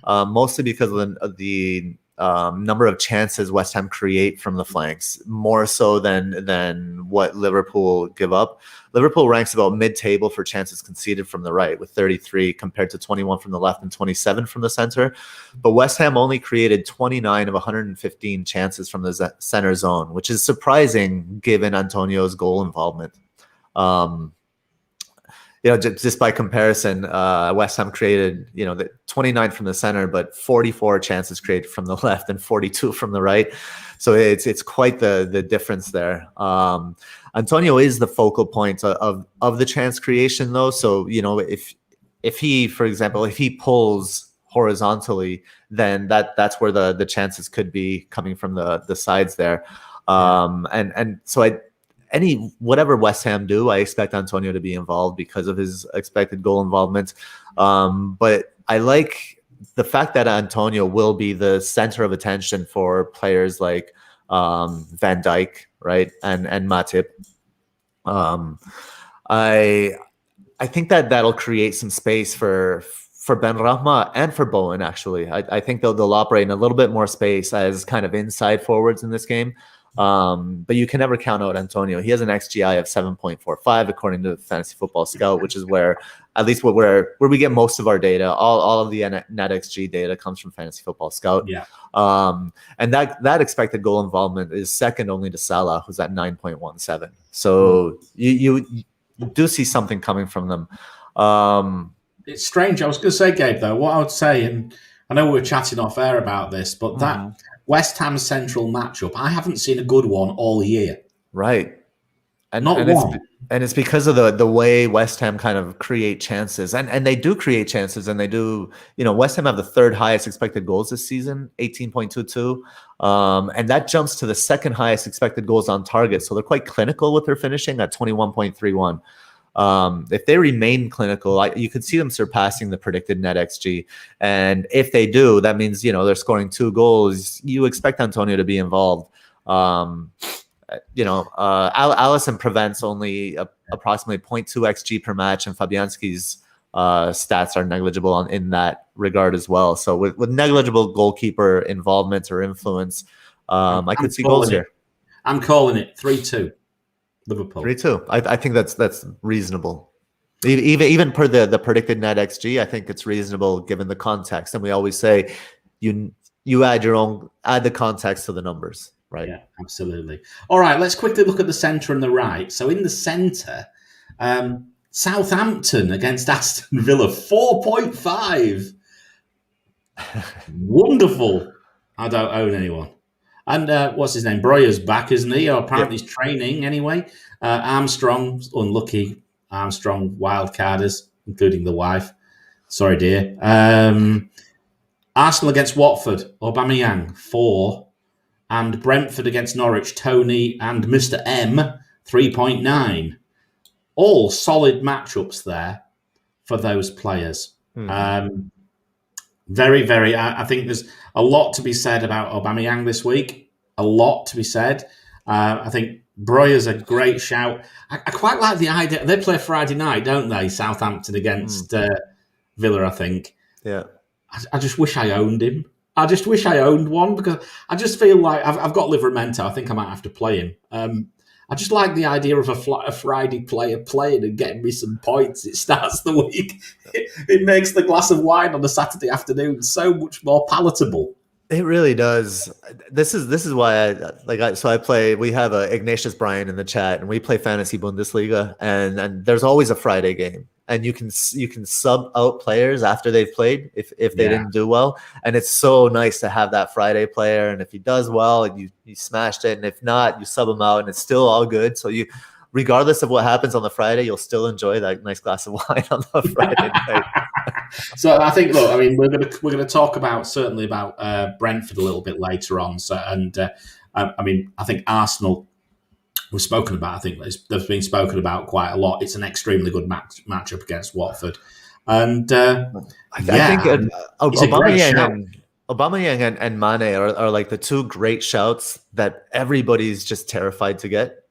mostly because of the number of chances West Ham create from the flanks, more so than what Liverpool give up. Liverpool ranks about mid-table for chances conceded from the right with 33 compared to 21 from the left and 27 from the center. But West Ham only created 29 of 115 chances from the center zone, which is surprising given Antonio's goal involvement. Just by comparison, West Ham created, the 29 from the center, but 44 chances created from the left and 42 from the right. So it's quite the difference there. Antonio is the focal point of the chance creation, though. So if he, for example, if he pulls horizontally, then that's where the chances could be coming from the sides there. And so whatever West Ham do, I expect Antonio to be involved because of his expected goal involvement. But I like the fact that Antonio will be the center of attention for players like Van Dijk, right, and Matip. I think that'll create some space for Ben Rahma and for Bowen. Actually, I think they'll operate in a little bit more space as kind of inside forwards in this game. But you can never count out Antonio. He has an XGI of 7.45 according to Fantasy Football Scout, which is where we get most of our data. All of the net XG data comes from Fantasy Football Scout. Yeah. And that expected goal involvement is second only to Salah, who's at 9.17. So you do see something coming from them. It's strange. I was going to say, Gabe, though, what I would say, and I know we were chatting off air about this, but that West Ham Central matchup, I haven't seen a good one all year. Right. And it's because of the way West Ham kind of create chances. And they do create chances, and they do, West Ham have the third highest expected goals this season, 18.22. And that jumps to the second highest expected goals on target. So they're quite clinical with their finishing at 21.31. If they remain clinical, you could see them surpassing the predicted net XG. And if they do, that means, they're scoring 2 goals. You expect Antonio to be involved. Alisson prevents only approximately 0.2 XG per match, and Fabianski's stats are negligible in that regard as well. So with negligible goalkeeper involvement or influence, I could see goals here. I'm calling it 3-2. Liverpool 3-2. I think that's reasonable. Even per the predicted net XG, I think it's reasonable given the context. And we always say you add the context to the numbers, right? Yeah, absolutely. All right, let's quickly look at the centre and the right. So in the centre, Southampton against Aston Villa, 4.5. Wonderful. I don't own anyone. And what's his name? Breuer's back, isn't he? Or apparently he's training anyway. Armstrong's unlucky. Armstrong wildcarders, including the wife. Sorry, dear. Arsenal against Watford, Aubameyang, 4. And Brentford against Norwich, Tony and Mr. M, 3.9. All solid matchups there for those players. Very, very. I think there's a lot to be said about Aubameyang this week. A lot to be said. I think Breuer's a great shout. I quite like the idea. They play Friday night, don't they? Southampton against Villa, I think. Yeah. I just wish I owned him. I just wish I owned one because I just feel like I've got Livramento. I think I might have to play him. I just like the idea of a Friday player playing and getting me some points. It starts the week. It makes the glass of wine on a Saturday afternoon so much more palatable. It really does. This is why I play. We have Ignatius Bryan in the chat, and we play Fantasy Bundesliga, and there's always a Friday game, and you can sub out players after they've played if they didn't do well, and it's so nice to have that Friday player, and if he does well, you smashed it, and if not, you sub him out, and it's still all good. So you, regardless of what happens on the Friday, you'll still enjoy that nice glass of wine on the Friday night. So I think, look, I mean, we're gonna talk about Brentford a little bit later on. So, and I mean, I think Arsenal we've spoken about. I think there's been spoken about quite a lot. It's an extremely good matchup against Watford, and I think it's a great shout. Aubameyang and Mane are like the two great shouts that everybody's just terrified to get.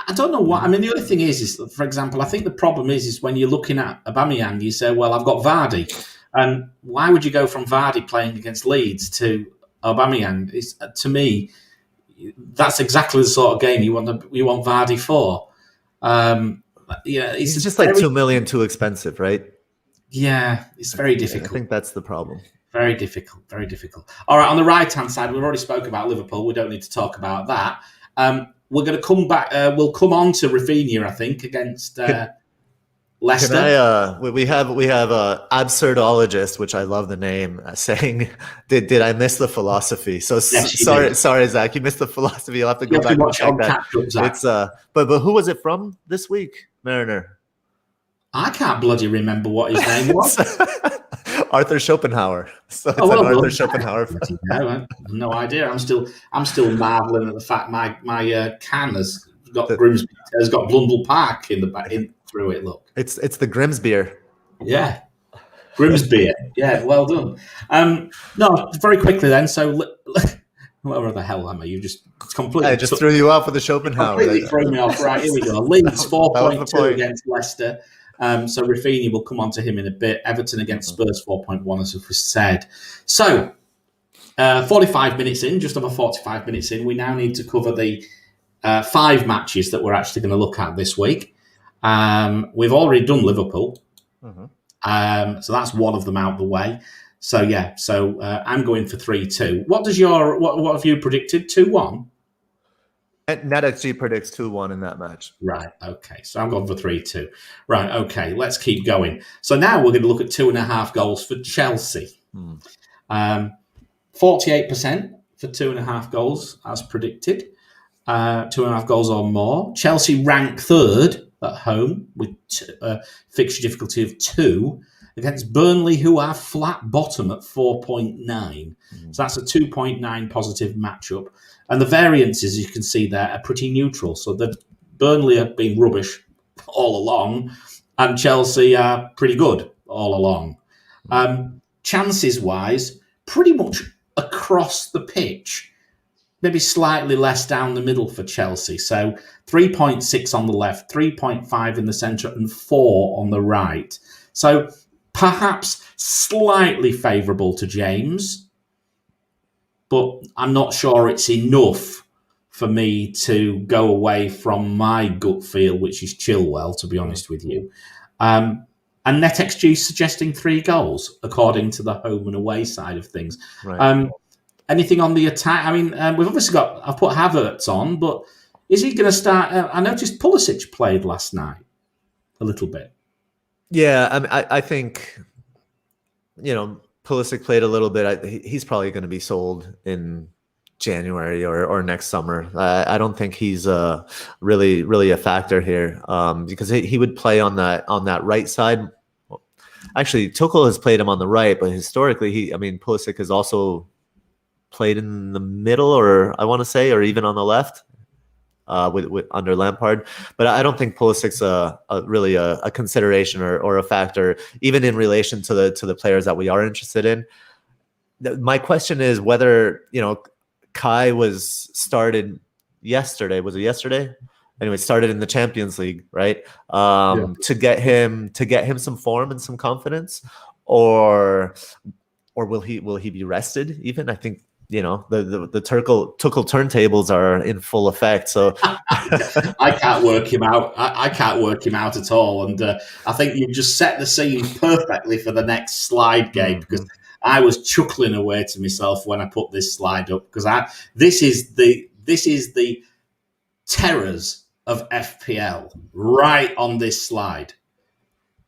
I don't know what. I mean, the other thing is, for example, I think the problem is when you're looking at Aubameyang, you say, well, I've got Vardy. And why would you go from Vardy playing against Leeds to Aubameyang? To me, that's exactly the sort of game you want Vardy for. He's just like 2 million too expensive, right? Yeah, it's very difficult. I think that's the problem. Very difficult, very difficult. All right, on the right-hand side, we've already spoke about Liverpool. We don't need to talk about that. We're going to come back. We'll come on to Rafinha, I think, against Leicester. We have absurdologist, which I love the name, saying, "Did I miss the philosophy?" So yes, sorry, Zach, you missed the philosophy. You'll have to go back and check that. It's but who was it from this week, Mariner? I can't bloody remember what his name was. Arthur Schopenhauer. So it's Arthur Schopenhauer. No, I have no idea. I'm still marveling at the fact my can has got Blundell Park in the back through it. Look, it's the Grimsbeer. Yeah, Grimsbeer. Yeah, well done. No, very quickly then. So, whatever the hell am I? You just completely. I just threw you off with the Schopenhauer. Completely threw me off. Right, here we go. Leeds 4.2 against Leicester. So Rafinha, will come on to him in a bit. Everton against Spurs 4.1, as we said. So 45 minutes in, just over 45 minutes in, we now need to cover the 5 matches that we're actually going to look at this week. We've already done Liverpool. Mm-hmm. So that's one of them out the way. So yeah, I'm going for 3-2. What have you predicted? 2-1? NetXG predicts 2-1 in that match. Right, okay. So I'm going for 3-2. Right, okay. Let's keep going. So now we're going to look at 2.5 goals for Chelsea. 48% for 2.5 goals, as predicted. 2.5 goals or more. Chelsea rank 3rd at home with fixture difficulty of 2 against Burnley, who are flat bottom at 4.9. So that's a 2.9 positive matchup. And the variances, you can see there, are pretty neutral. So the Burnley have been rubbish all along, and Chelsea are pretty good all along. Chances-wise, pretty much across the pitch, maybe slightly less down the middle for Chelsea. So 3.6 on the left, 3.5 in the centre, and 4 on the right. So perhaps slightly favourable to James, but I'm not sure it's enough for me to go away from my gut feel, which is Chilwell, to be honest with you. And NetXG suggesting 3 goals, according to the home and away side of things. Right. Anything on the attack? I mean, we've obviously I've put Havertz on, but is he going to start? I noticed Pulisic played last night a little bit. Yeah, I think, Pulisic played a little bit. He's probably going to be sold in January or next summer. I don't think he's really a factor here because he would play on that right side. Actually, Tuchel has played him on the right, but historically, Pulisic has also played in the middle, or I want to say, or even on the left with under Lampard. But I don't think Pulisic's really a consideration or a factor, even in relation to the players that we are interested in. My question is whether Kai was started yesterday. Was it yesterday? Anyway, started in the Champions League, right? To get him some form and some confidence, or will he be rested? Even I think the Tuchel turntables are in full effect. So I can't work him out. I can't work him out at all. And I think you've just set the scene perfectly for the next slide game, because I was chuckling away to myself when I put this slide up, because this is the terrors of FPL right on this slide.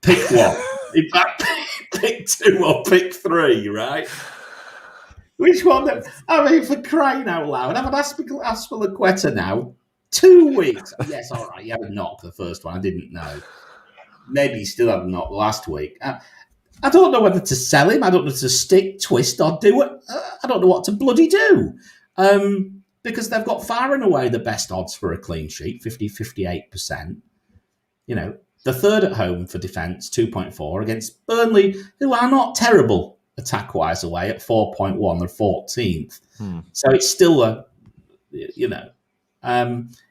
Pick one. In fact, pick 2 or pick 3, right? Which one? For crying out loud. I've had Aspilicueta now 2 weeks. Yes, all right. He had a knock the first one. I didn't know. Maybe he still had a knock last week. I don't know whether to sell him. I don't know to stick, twist, or do it. I don't know what to bloody do. because they've got far and away the best odds for a clean sheet, 58%. The third at home for defence, 2.4, against Burnley, who are not terrible attack-wise away at 4.1. They're 14th. So it's still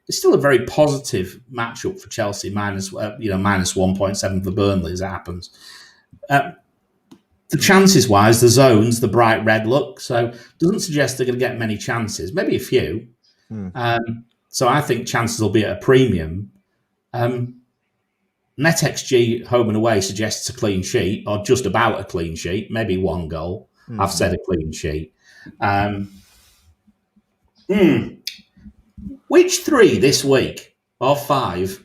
it's still a very positive matchup for Chelsea, minus 1.7 for Burnley as it happens. The chances-wise, the zones, the bright red look, so doesn't suggest they're going to get many chances, maybe a few. So I think chances will be at a premium. Net XG home and away suggests a clean sheet, or just about a clean sheet, maybe one goal. I've said a clean sheet. Which three this week, or five?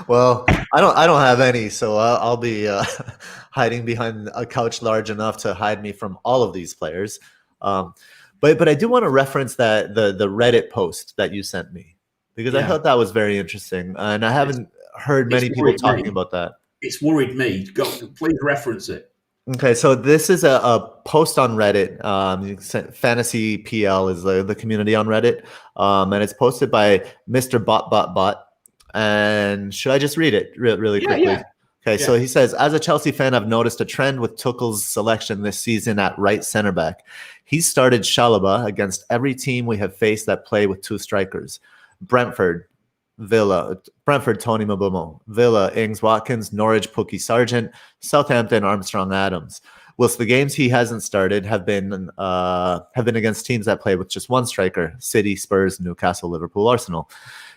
Well, I don't have any, so I'll be hiding behind a couch large enough to hide me from all of these players. But I do want to reference that the Reddit post that you sent me, because I thought that was very interesting, and I haven't heard many people talking about that. It's worried me. Please reference it. Okay, so this is a post on Reddit. Fantasy PL is the community on Reddit, and it's posted by Mr. Bot. And should I just read it really quickly? Yeah. Okay, so he says, as a Chelsea fan, I've noticed a trend with Tuchel's selection this season at right center back. He started Chalobah against every team we have faced that play with two strikers. Brentford, Tony Mabumo, Villa, Ings Watkins, Norwich, Pookie Sargent, Southampton, Armstrong Adams. Whilst the games he hasn't started have been against teams that play with just one striker: City, Spurs, Newcastle, Liverpool, Arsenal.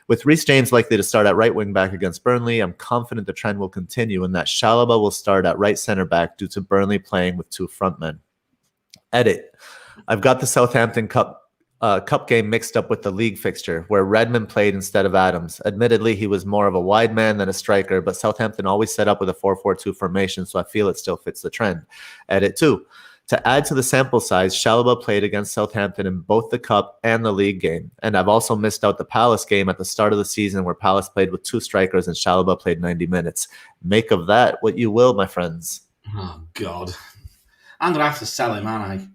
With Reece James likely to start at right wing back against Burnley, I'm confident the trend will continue and that Chalobah will start at right center back due to Burnley playing with two frontmen. Edit. I've got the Southampton Cup game mixed up with the league fixture, where Redmond played instead of Adams. Admittedly, he was more of a wide man than a striker, but Southampton always set up with a 4-4-2 formation, so I feel it still fits the trend. Edit 2. To add to the sample size, Chalobah played against Southampton in both the Cup and the league game, and I've also missed out the Palace game at the start of the season where Palace played with two strikers and Chalobah played 90 minutes. Make of that what you will, my friends. Oh, God. I'm going to have to sell him, aren't I?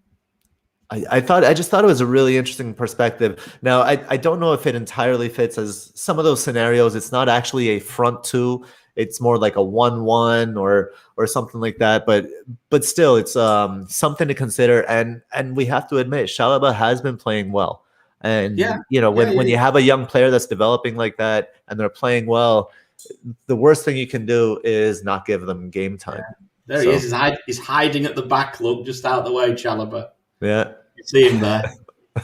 I just thought it was a really interesting perspective. Now, I don't know if it entirely fits, as some of those scenarios, it's not actually a front two. It's more like a 1-1 or something like that. But still, it's something to consider. And we have to admit, Chalobah has been playing well. And, when you have a young player that's developing like that and they're playing well, the worst thing you can do is not give them game time. Yeah. There he is. He's hiding at the back. Look, just out of the way, Chalobah. Yeah. You see him there,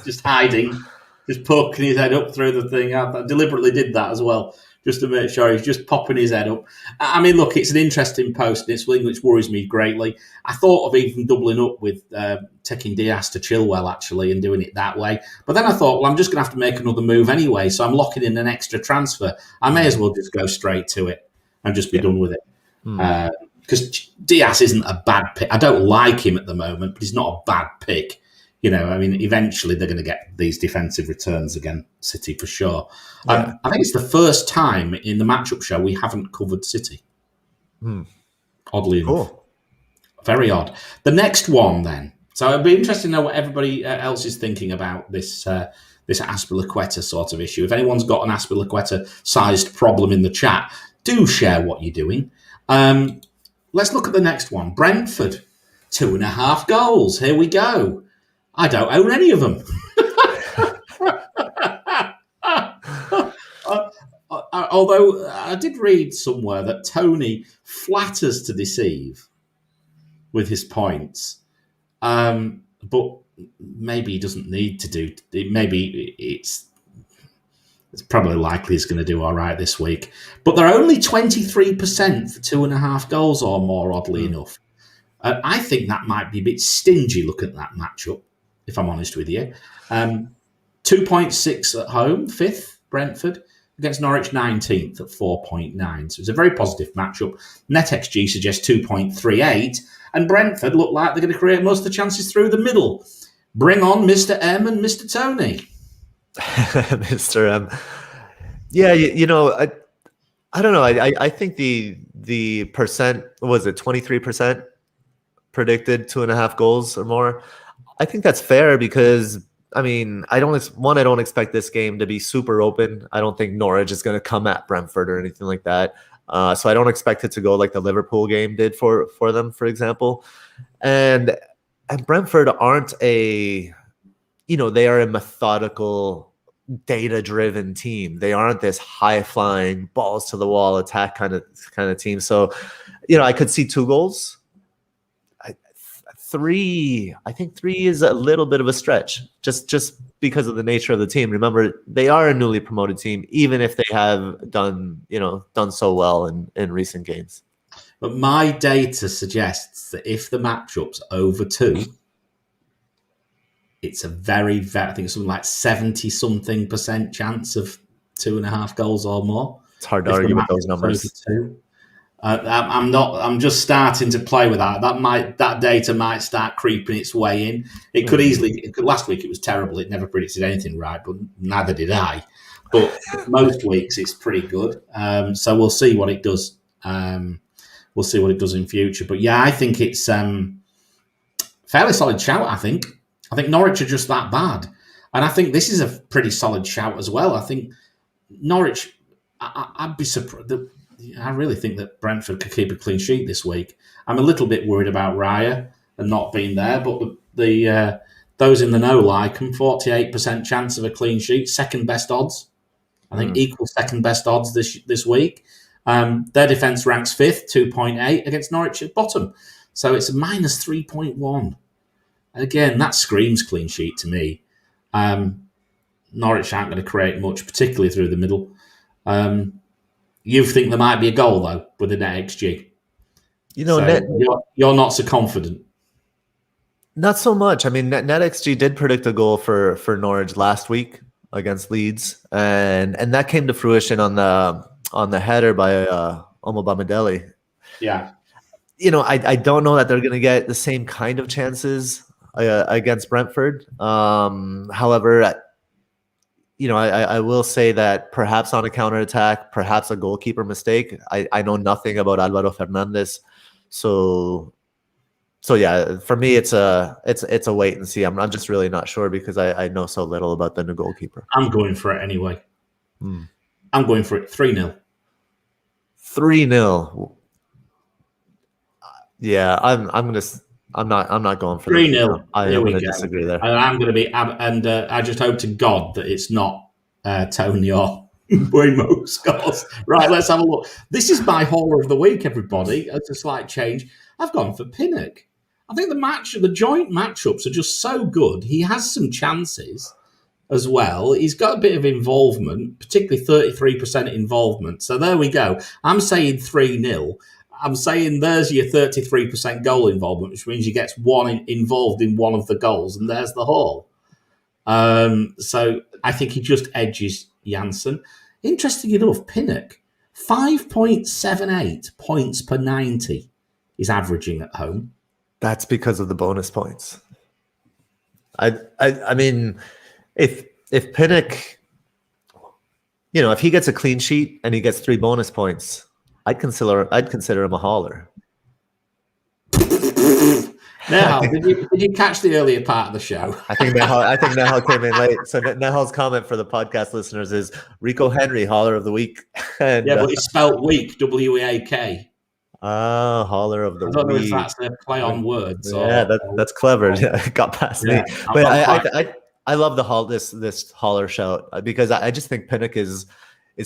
just hiding, just poking his head up through the thing. I deliberately did that as well, just to make sure he's just popping his head up. I mean, look, it's an interesting post, and it's something which worries me greatly. I thought of even doubling up with taking Diaz to Chilwell, actually, and doing it that way. But then I thought, well, I'm just going to have to make another move anyway, so I'm locking in an extra transfer. I may as well just go straight to it and just be done with it. Because Diaz isn't a bad pick. I don't like him at the moment, but he's not a bad pick. Eventually they're going to get these defensive returns again, City for sure. I think it's the first time in the matchup show we haven't covered City. Oddly enough. Very odd. The next one then. So it'd be interesting to know what everybody else is thinking about this Azpilicueta sort of issue. If anyone's got an Azpilicueta-sized problem in the chat, do share what you're doing. Let's look at the next one. Brentford, 2.5 goals. Here we go. I don't own any of them. Although I did read somewhere that Tony flatters to deceive with his points. But maybe he doesn't need to do. Maybe it's probably likely he's going to do all right this week. But they're only 23% for 2.5 goals or more, oddly enough. I think that might be a bit stingy looking at that matchup, if I'm honest with you. 2.6 at home, 5th, Brentford, against Norwich 19th at 4.9. So it's a very positive matchup. Net XG suggests 2.38, and Brentford look like they're going to create most of the chances through the middle. Bring on Mr. M and Mr. Tony. Mr. M. Yeah, I don't know. I think the percent, was it 23% predicted 2.5 goals or more? I think that's fair because I mean, I don't expect this game to be super open. I don't think Norwich is going to come at Brentford or anything like that. So I don't expect it to go like the Liverpool game did for them, for example. And Brentford aren't they are a methodical, data-driven team. They aren't this high-flying, balls to the wall attack kind of team. So, I could see 2 goals. I think 3 is a little bit of a stretch, just because of the nature of the team. Remember, they are a newly promoted team, even if they have done so well in recent games. But my data suggests that if the matchup's over 2, it's a very, very, I think it's something like 70-something% chance of 2.5 goals or more. It's hard to argue with those numbers. I'm just starting to play with that. That data might start creeping its way in. It could easily. Last week it was terrible. It never predicted anything right, but neither did I. But most weeks it's pretty good. So we'll see what it does. We'll see what it does in future. But yeah, I think it's fairly solid shout. I think Norwich are just that bad, and I think this is a pretty solid shout as well. I think Norwich. I'd be surprised. I really think that Brentford could keep a clean sheet this week. I'm a little bit worried about Raya and not being there, but the those in the know like him, 48% chance of a clean sheet, second best odds. I think equal second best odds this week. Their defence ranks 5th, 2.8 against Norwich at bottom. So it's a minus 3.1. Again, that screams clean sheet to me. Norwich aren't going to create much, particularly through the middle. You think there might be a goal, though, with the net XG. You're not so confident. Not so much. I mean, net XG did predict a goal for Norwich last week against Leeds, and that came to fruition on the header by Omobamidele. Yeah. I don't know that they're going to get the same kind of chances against Brentford. However, I will say that perhaps on a counterattack, perhaps a goalkeeper mistake. I know nothing about Álvaro Fernández, so yeah, for me it's a wait and see. I'm just really not sure because I know so little about the new goalkeeper. I'm going for it anyway. I'm going for it 3-0. 3-0. Yeah, I'm not going for 3-0. I'm going to disagree there. And I'm going to be, I just hope to God that it's not Tony or Buemo scores. Right, let's have a look. This is my hauler of the week, everybody. It's a slight change. I've gone for Pinnock. I think the joint matchups are just so good. He has some chances as well. He's got a bit of involvement, particularly 33% involvement. So there we go. I'm saying 3-0. I'm saying there's your 33% goal involvement, which means he gets one involved in one of the goals, and there's the haul. So I think he just edges Janssen. Interesting enough, Pinnock, 5.78 points per 90 is averaging at home. That's because of the bonus points. I mean, if Pinnock, if he gets a clean sheet and he gets 3 bonus points, I'd consider him a hauler. Now, did you catch the earlier part of the show? I think Nahal came in late. So Nahal's comment for the podcast listeners is Rico Henry, hauler of the week. And, but it's spelled weak, W-E-A-K. Hauler of the week. I don't know if that's a play on words. Yeah, that's clever. Yeah, it got past me. But I love this hauler shout because I just think Pinnock is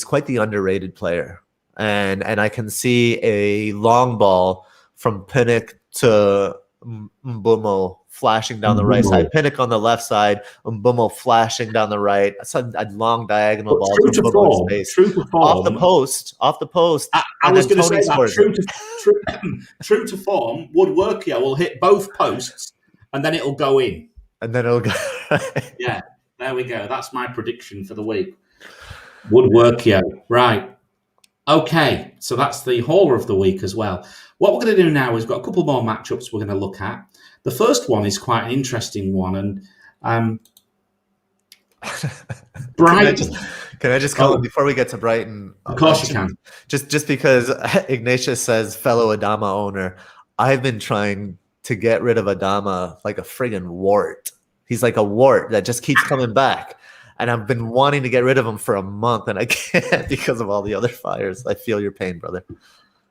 quite the underrated player. And I can see a long ball from Pinnock to Mbumo flashing down the right side. Pinnock on the left side, Mbumo flashing down the right. A long diagonal ball from Mbumo's space. Off the post. I was going to say that. True to form, Woodworkio will hit both posts and then it'll go in. And then it'll go. Yeah, there we go. That's my prediction for the week. Woodworkio. Right. Okay, so that's the hauler of the week as well. What we're going to do now is we've got a couple more matchups we're going to look at. The first one is quite an interesting one, and Brighton. Can I just call before we get to Brighton? Of course you can. Just because Ignatius says fellow Adama owner, I've been trying to get rid of Adama like a friggin' wart. He's like a wart that just keeps coming back. And I've been wanting to get rid of him for a month, and I can't because of all the other fires. I feel your pain, brother.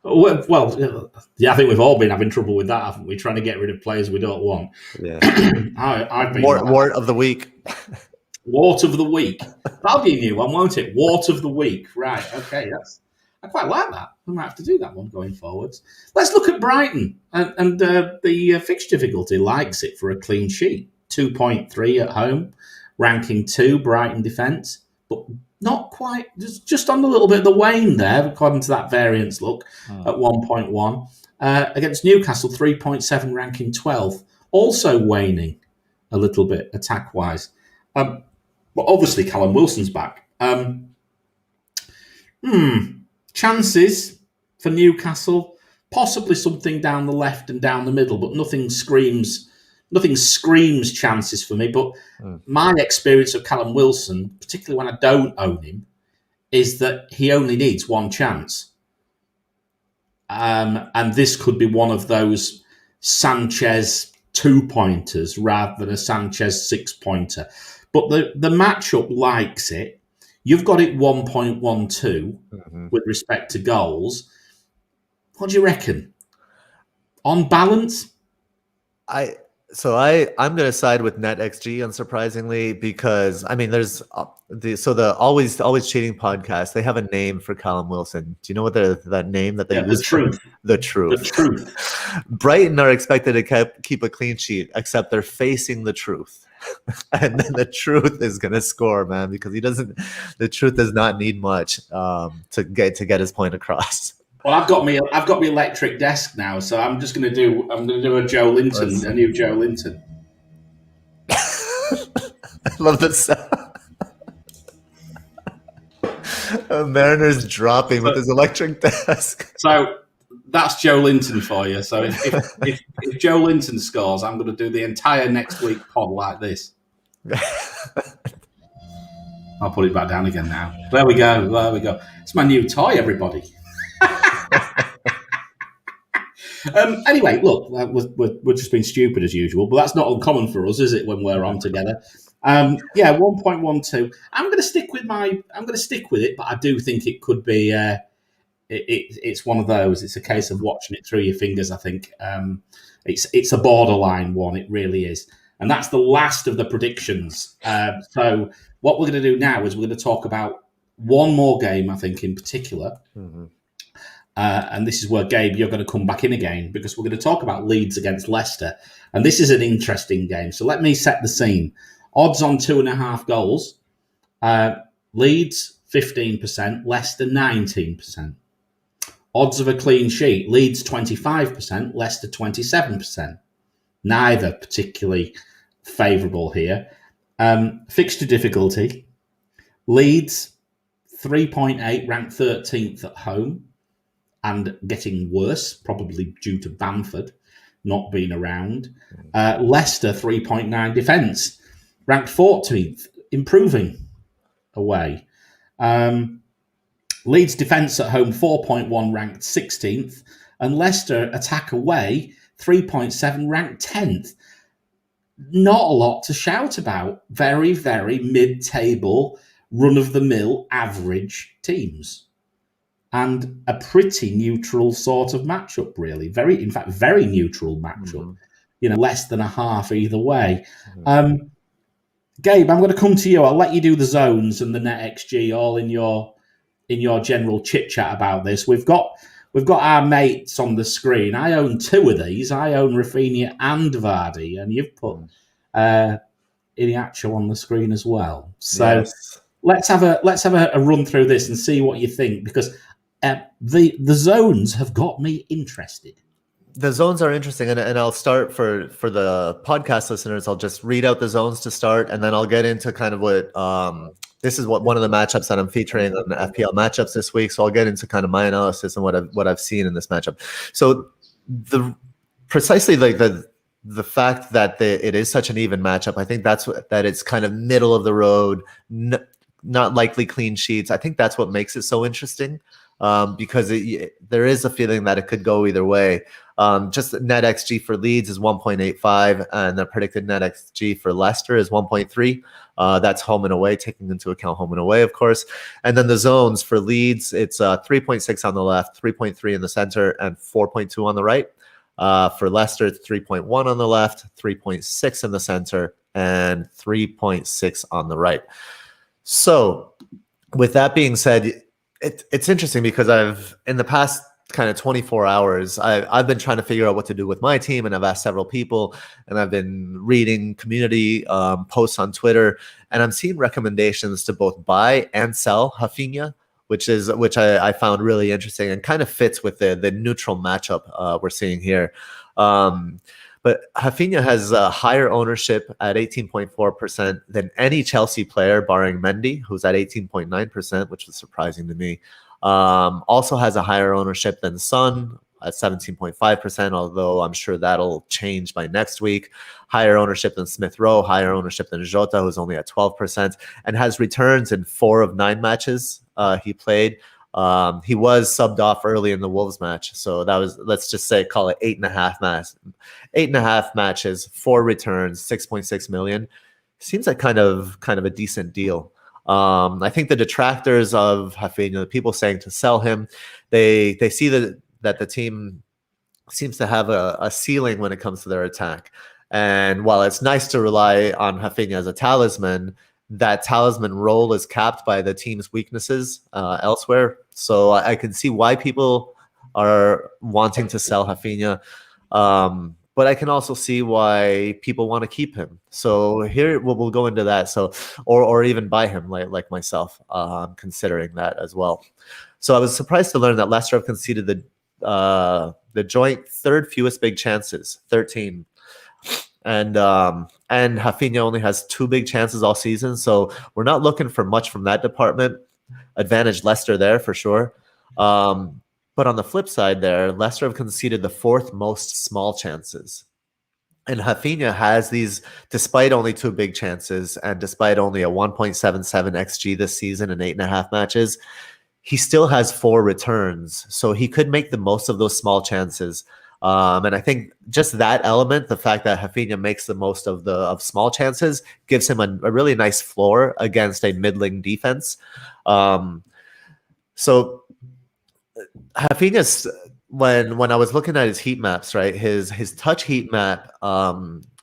Well, yeah, I think we've all been having trouble with that, haven't we? Trying to get rid of players we don't want. Yeah. I've been Wart of the week. Wart of the week. That'll be a new one, won't it? Wart of the week. Right. Okay. I quite like that. I might have to do that one going forwards. Let's look at Brighton, and the fixture difficulty likes it for a clean sheet. 2.3 at home, ranking 2 Brighton defence, but not quite, just on a little bit of the wane there, according to that variance look, at 1.1. Against Newcastle, 3.7, ranking 12, also waning a little bit attack-wise. But obviously, Callum Wilson's back. Chances for Newcastle, possibly something down the left and down the middle, but nothing screams chances for me. But my experience of Callum Wilson, particularly when I don't own him, is that he only needs one chance. And this could be one of those Sanchez 2-pointers rather than a Sanchez 6-pointer. But the matchup likes it. You've got it 1.12 with respect to goals. What do you reckon? On balance? I'm going to side with NetXG, unsurprisingly, because I mean, there's the always cheating podcast. They have a name for Callum Wilson. Do you know what that name that they use? The truth. The truth. Brighton are expected to keep a clean sheet, except they're facing the truth, and then the truth is going to score, man, because the truth does not need much to get his point across. Well, I've got my electric desk now, so I'm just going to do a Joe Linton, a new Joe Linton. I love this. Mariner's dropping with his electric desk. So that's Joe Linton for you. So if Joe Linton scores, I'm going to do the entire next week pod like this. I'll put it back down again now. There we go. It's my new toy, everybody. Anyway, look, we're just being stupid as usual, but that's not uncommon for us, is it? When we're on together, 1.12. I'm going to stick with it, but I do think it could be. It's one of those. It's a case of watching it through your fingers. I think it's a borderline one. It really is, and that's the last of the predictions. So what we're going to do now is we're going to talk about one more game. I think in particular. Mm-hmm. And this is where, Gabe, you're going to come back in again, because we're going to talk about Leeds against Leicester. And this is an interesting game. So let me set the scene. Odds on 2.5 goals. Leeds, 15%. Leicester, 19%. Odds of a clean sheet. Leeds, 25%. Leicester, 27%. Neither particularly favourable here. Fixture difficulty. Leeds, 3.8, ranked 13th at home. And getting worse, probably due to Bamford not being around. Leicester, 3.9 defence, ranked 14th, improving away. Leeds defence at home, 4.1, ranked 16th. And Leicester attack away, 3.7, ranked 10th. Not a lot to shout about. Very, very mid-table, run-of-the-mill, average teams. And a pretty neutral sort of matchup, really. Very neutral matchup. Mm-hmm. Less than a half either way. Mm-hmm. Gabe, I'm going to come to you. I'll let you do the zones and the NetXG all in your general chit chat about this. We've got our mates on the screen. I own 2 of these. I own Rafinha and Vardy, and you've put Iniacho on the screen as well. So yes. let's have a run through this and see what you think, because. The zones have got me interested. The zones are interesting, and I'll start for the podcast listeners. I'll just read out the zones to start, and then I'll get into kind of what this is one of the matchups that I'm featuring on the FPL matchups this week. So I'll get into kind of my analysis and what I've seen in this matchup. So precisely like the fact that it is such an even matchup, I think that it's kind of middle of the road, not likely clean sheets. I think that's what makes it so interesting. because there is a feeling that it could go either way. Just net XG for Leeds is 1.85, and the predicted net XG for Leicester is 1.3. That's home and away, taking into account home and away, of course. And then the zones for Leeds, it's 3.6 on the left, 3.3 in the center, and 4.2 on the right. For Leicester, it's 3.1 on the left, 3.6 in the center, and 3.6 on the right. So with that being said, it's interesting because in the past kind of 24 hours, I've been trying to figure out what to do with my team, and I've asked several people, and I've been reading community posts on Twitter, and I'm seeing recommendations to both buy and sell Rafinha, which I found really interesting and kind of fits with the neutral matchup we're seeing here. But Rafinha has a higher ownership at 18.4% than any Chelsea player, barring Mendy, who's at 18.9%, which was surprising to me. Also has a higher ownership than Son at 17.5%, although I'm sure that'll change by next week. Higher ownership than Smith Rowe, higher ownership than Jota, who's only at 12%, and has returns in 4 of 9 matches he played. He was subbed off early in the Wolves match, so that was, let's just say, call it 8.5 matches, 4 returns, 6.6 million. Seems like kind of a decent deal. I think the detractors of Rafinha, the people saying to sell him, they see that the team seems to have a ceiling when it comes to their attack. And while it's nice to rely on Rafinha as a talisman, that talisman role is capped by the team's weaknesses elsewhere. So I can see why people are wanting to sell Rafinha. But I can also see why people want to keep him. So here we'll go into that. So or even buy him like myself, considering that as well. So I was surprised to learn that Leicester have conceded the joint third fewest big chances, 13. And Rafinha only has 2 big chances all season. So we're not looking for much from that department. Advantage Leicester there for sure. But on the flip side there, Leicester have conceded the 4th most small chances. And Rafinha has these, despite only 2 big chances and despite only a 1.77 XG this season in 8.5 matches, he still has 4 returns. So he could make the most of those small chances. And I think just that element, the fact that Rafinha makes the most of small chances, gives him a really nice floor against a middling defense. So Rafinha's, when I was looking at his heat maps, right, his touch heat map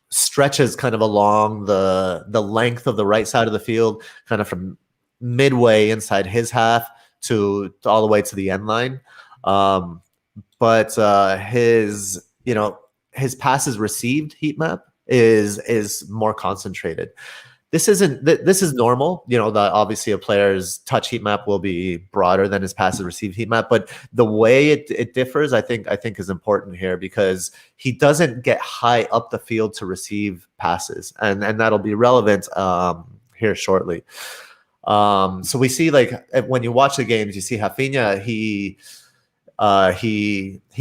stretches kind of along the length of the right side of the field, kind of from midway inside his half to all the way to the end line. But his passes received heat map is more concentrated. This is normal. Obviously a player's touch heat map will be broader than his passes received heat map, but the way it differs, I think is important here, because he doesn't get high up the field to receive passes, and that'll be relevant here shortly. So we see, like, when you watch the games, you see Rafinha, he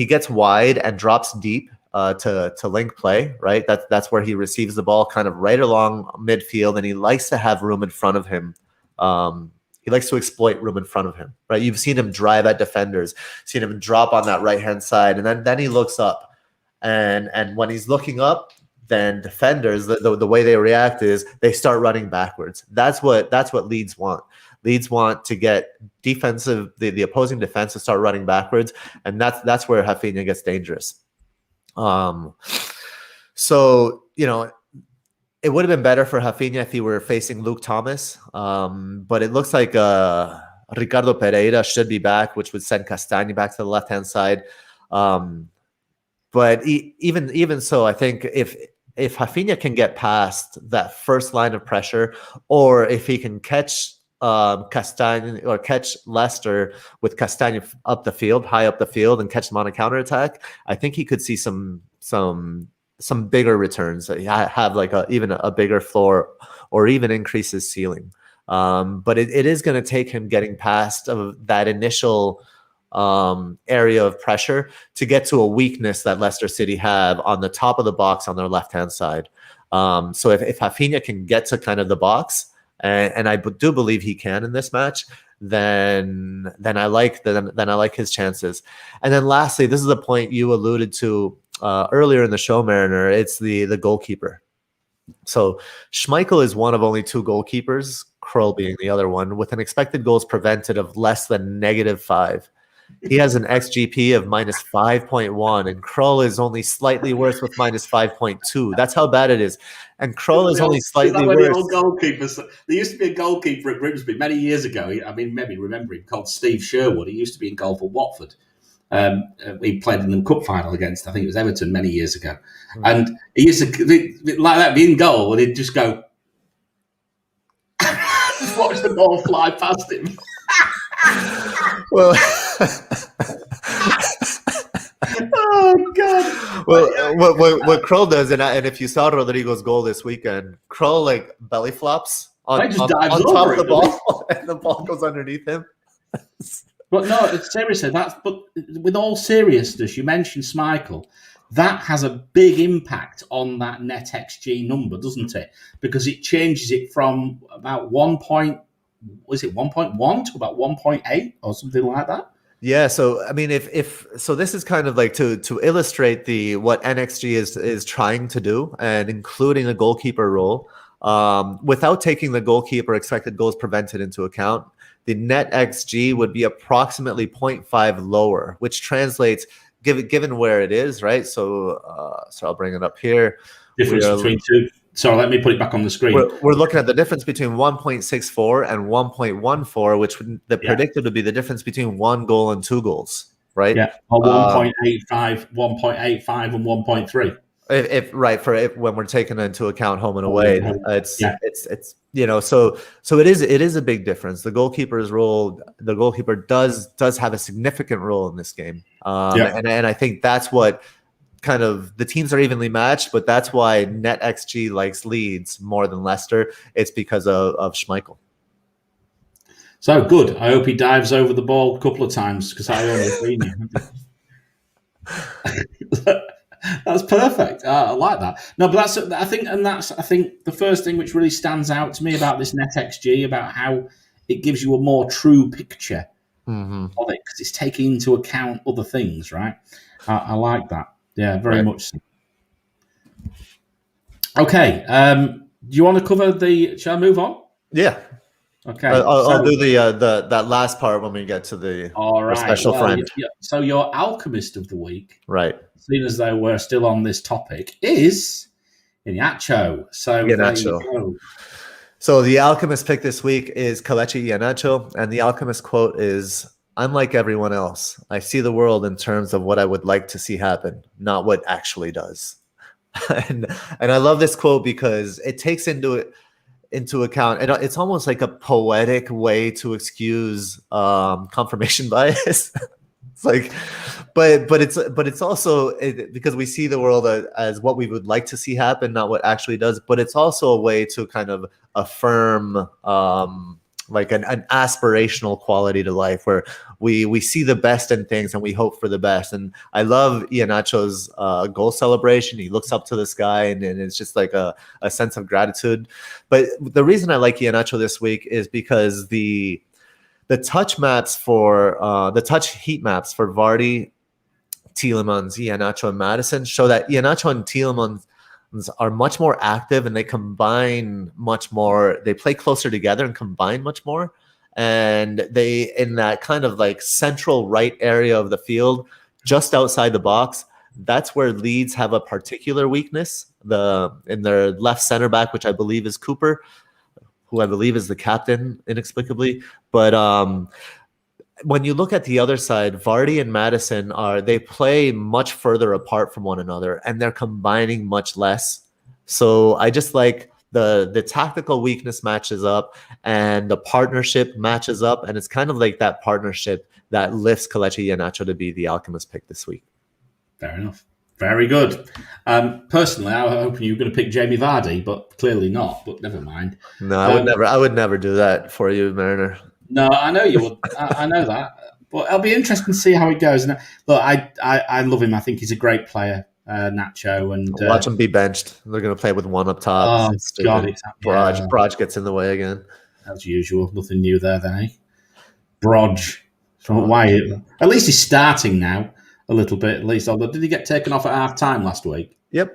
gets wide and drops deep to link play, right? That's where he receives the ball kind of right along midfield, and he likes to have room in front of him. He likes to exploit room in front of him, right? You've seen him drive at defenders, seen him drop on that right-hand side, and then he looks up. And when he's looking up, then defenders, the way they react is they start running backwards. That's what Leeds want. Leeds want to get the opposing defense to start running backwards, and that's where Rafinha gets dangerous. So it would have been better for Rafinha if he were facing Luke Thomas, but it looks like Ricardo Pereira should be back, which would send Castagne back to the left-hand side. But even so, I think if Rafinha can get past that first line of pressure, or if he can catch Castagne or catch Leicester with Castagne up the field, high up the field, and catch them on a counterattack, I think he could see some bigger returns, have like even a bigger floor, or even increase his ceiling. But it is going to take him getting past that initial area of pressure to get to a weakness that Leicester City have on the top of the box on their left-hand side. So if Rafinha can get to kind of the box, and I do believe he can in this match, then I like his chances. And then lastly, this is a point you alluded to earlier in the show, Mariner. It's the goalkeeper. So Schmeichel is one of only 2 goalkeepers, Krul being the other one, with an expected goals prevented of less than -5. He has an XGP of -5.1, and Krul is only slightly worse with -5.2. That's how bad it is. And Krul is only slightly worse. Goalkeepers. There used to be a goalkeeper at Grimsby many years ago. I mean, maybe remember him, called Steve Sherwood. He used to be in goal for Watford. He played in the cup final against, I think it was Everton many years ago. And he used to, like that, be in goal, and he'd just go, just watch the ball fly past him. Well, oh God! Well, what Krul does, and if you saw Rodrigo's goal this weekend, Krul like belly flops on top of the ball, and the ball goes underneath him. But no, seriously, but with all seriousness, you mentioned Schmeichel. That has a big impact on that net XG number, doesn't it? Because it changes it from about 1.1 to about 1.8 or something like that. Yeah, so I mean, if this is kind of like to illustrate what NXG is trying to do, and including a goalkeeper role, without taking the goalkeeper expected goals prevented into account, the net XG would be approximately 0.5 lower, which translates, given where it is, right? So I'll bring it up here. Difference between two. So let me put it back on the screen. We're looking at the difference between 1.64 and 1.14, which predicted to be the difference between 1 goal and 2 goals, right? Yeah, or 1.85, 1.85, and 1.3. When we're taking into account home and away, it's so it is a big difference. The goalkeeper's role, the goalkeeper does have a significant role in this game, and I think that's what kind of, the teams are evenly matched, but that's why net XG likes Leeds more than Leicester. It's because of Schmeichel. So good. I hope he dives over the ball a couple of times, because I only seen him. That's perfect. I like that. No, but I think the first thing which really stands out to me about this net XG, about how it gives you a more true picture of it, because it's taking into account other things, right? I like that. Yeah, very much so. Okay. Do you want to cover shall I move on? Yeah. Okay. I'll do that last part when we get to the special friend. So your Alchemist of the week, right? Seeing as though we're still on this topic, is Iheanacho. So Iheanacho. So the Alchemist pick this week is Kelechi Iheanacho, and the Alchemist quote is, "I'm like everyone else. I see the world in terms of what I would like to see happen, not what actually does." and I love this quote because it takes into account, and it's almost like a poetic way to excuse confirmation bias. It's like, but it's also because we see the world as what we would like to see happen, not what actually does. But it's also a way to kind of affirm like an aspirational quality to life, where we see the best in things and we hope for the best. And I love Iheanacho's goal celebration. He looks up to the sky, and it's just like a sense of gratitude. But the reason I like Iheanacho this week is because the touch maps for the touch heat maps for Vardy, Tielemans, Iheanacho, and Maddison show that Iheanacho and Tielemans are much more active, and they combine much more. They play closer together and combine much more. And they, in that kind of like central right area of the field, just outside the box, that's where Leeds have a particular weakness. In their left center back, which I believe is Cooper, who I believe is the captain inexplicably. But when you look at the other side, Vardy and Maddison they play much further apart from one another, and they're combining much less. So I just like the tactical weakness matches up, and the partnership matches up, and it's kind of like that partnership that lifts Kelechi Iheanacho to be the Alchemist pick this week. Fair enough. Very good. Personally, I was hoping you were going to pick Jamie Vardy, but clearly not. But never mind. No, I would never do that for you, Mariner. No, I know you would. I know that. But it'll be interesting to see how it goes. Look, I love him. I think he's a great player, Nacho. And watch him be benched. They're going to play with one up top. Oh, God. Braj gets in the way again. As usual. Nothing new there, then, eh? Brodge. Why? At least he's starting now a little bit. At least, although did he get taken off at half time last week? Yep.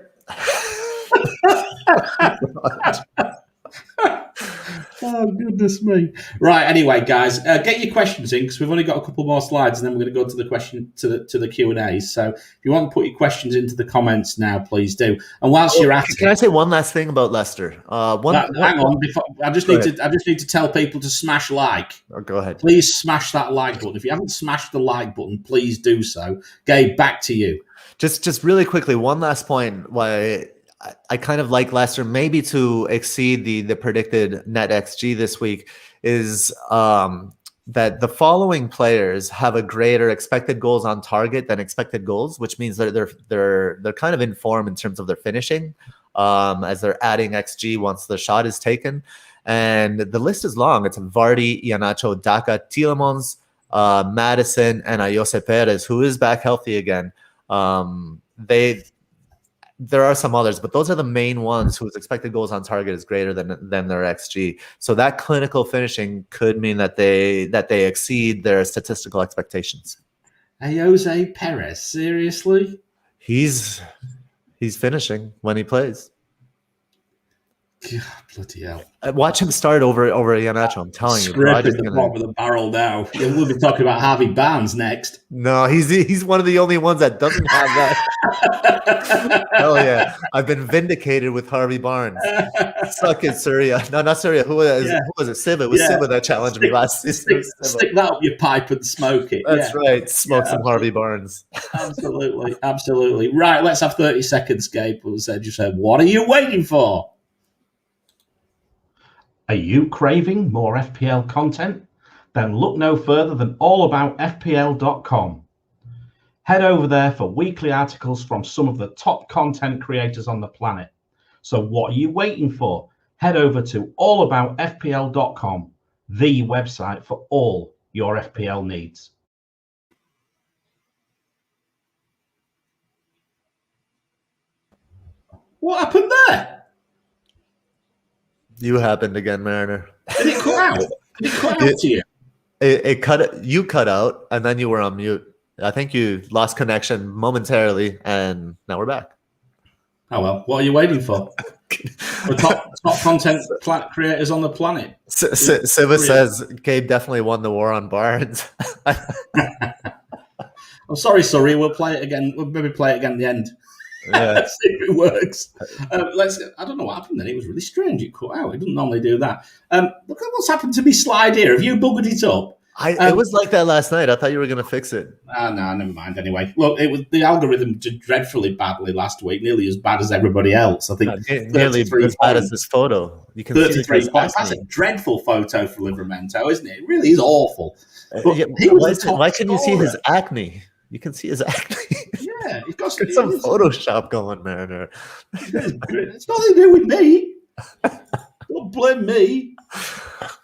Oh, goodness me. Right, anyway, guys, get your questions in because we've only got a couple more slides and then we're going to go to the question to the Q&As. So if you want to put your questions into the comments now, please do. And whilst you're at can I say one last thing about Leicester? hang on. I just need to tell people to smash like. Oh, go ahead. Please smash that like button. If you haven't smashed the like button, please do so. Gabe, back to you. Just really quickly, one last point. Why I kind of like Leicester maybe to exceed the predicted net XG this week is that the following players have a greater expected goals on target than expected goals, which means that they're kind of in form in terms of their finishing as they're adding XG once the shot is taken. And the list is long. It's Vardy, Iheanacho, Daka, Tielemans, Madison, and Ayose Perez, who is back healthy again. There are some others, but those are the main ones whose expected goals on target is greater than their XG. So that clinical finishing could mean that they exceed their statistical expectations. Ayose Perez, seriously? He's finishing when he plays. God, bloody hell. Watch him start over Iheanacho, I'm telling you. Scraping the bottom of the barrel now. We'll be talking about Harvey Barnes next. No, he's one of the only ones that doesn't have that. Hell yeah. I've been vindicated with Harvey Barnes. Suck it, Surya. No, not Surya. Who was it? Siva. It was Siva that challenged me last season. Stick that up your pipe and smoke it. That's right. Smoke some Harvey Barnes. Absolutely. Absolutely. Right, let's have 30 seconds, Gabe. Just say, what are you waiting for? Are you craving more FPL content? Then look no further than allaboutfpl.com. Head over there for weekly articles from some of the top content creators on the planet. So what are you waiting for? Head over to allaboutfpl.com, the website for all your FPL needs. What happened there? You happened again, Mariner. Did it cut out? Did it cut out to you? It cut. You cut out, and then you were on mute. I think you lost connection momentarily, and now we're back. Oh well, what are you waiting for? The top content creators on the planet. Siva says Gabe definitely won the war on Barnes. I'm sorry, Surrey. We'll play it again. We'll maybe play it again at the end. Yeah. Let's see if it works. I don't know what happened then. It was really strange. It cut out. It doesn't normally do that. Look at what's happened to me slide here. Have you buggered it up? It was like that last night. I thought you were going to fix it. No, never mind. Anyway, look, it was the algorithm did dreadfully badly last week. Nearly as bad as everybody else. I think nearly as bad as this photo. You can 33 see points. That's a dreadful photo for Livramento, isn't it? It really is awful. Why can you see his acne? You can see his acne. Yeah, he's got some Photoshop going, Mariner. It's nothing to do with me. Don't blame me.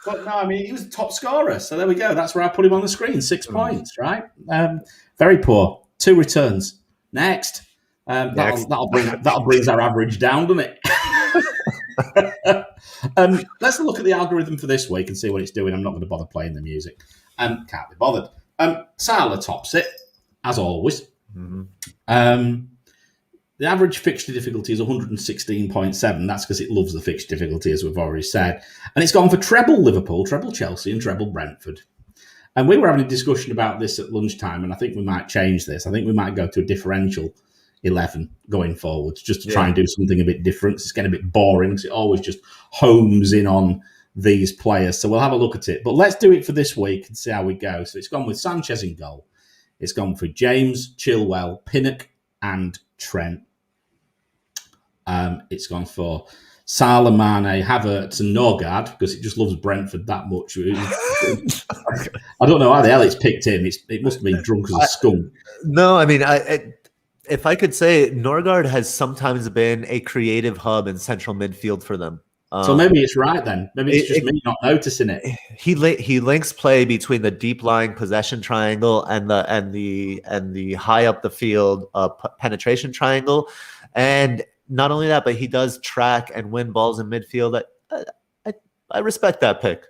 But no, I mean, he was the top scorer. So there we go. That's where I put him on the screen. 6 points, right? Very poor. 2 returns. Next. That'll bring our average down, doesn't it? Let's look at the algorithm for this week and see what it's doing. I'm not going to bother playing the music. Can't be bothered. Salah tops it, as always. Mm-hmm. The average fixture difficulty is 116.7. That's because it loves the fixture difficulty, as we've already said. And it's gone for treble Liverpool, treble Chelsea, and treble Brentford. And we were having a discussion about this at lunchtime, and I think we might change this. I think we might go to a differential 11 going forwards, just to try and do something a bit different. It's getting a bit boring because it always just homes in on these players. So we'll have a look at it. But let's do it for this week and see how we go. So it's gone with Sanchez in goal. It's gone for James, Chilwell, Pinnock, and Trent. It's gone for Salah, Mane, Havertz, and Norgard because it just loves Brentford that much. I don't know how the hell it's picked him. It must have been drunk as a skunk. No, I mean, if I could say, Norgard has sometimes been a creative hub in central midfield for them. So maybe it's right then. Maybe it's just me not noticing it. He links play between the deep lying possession triangle and the high up the field penetration triangle, and not only that, but he does track and win balls in midfield. I respect that pick.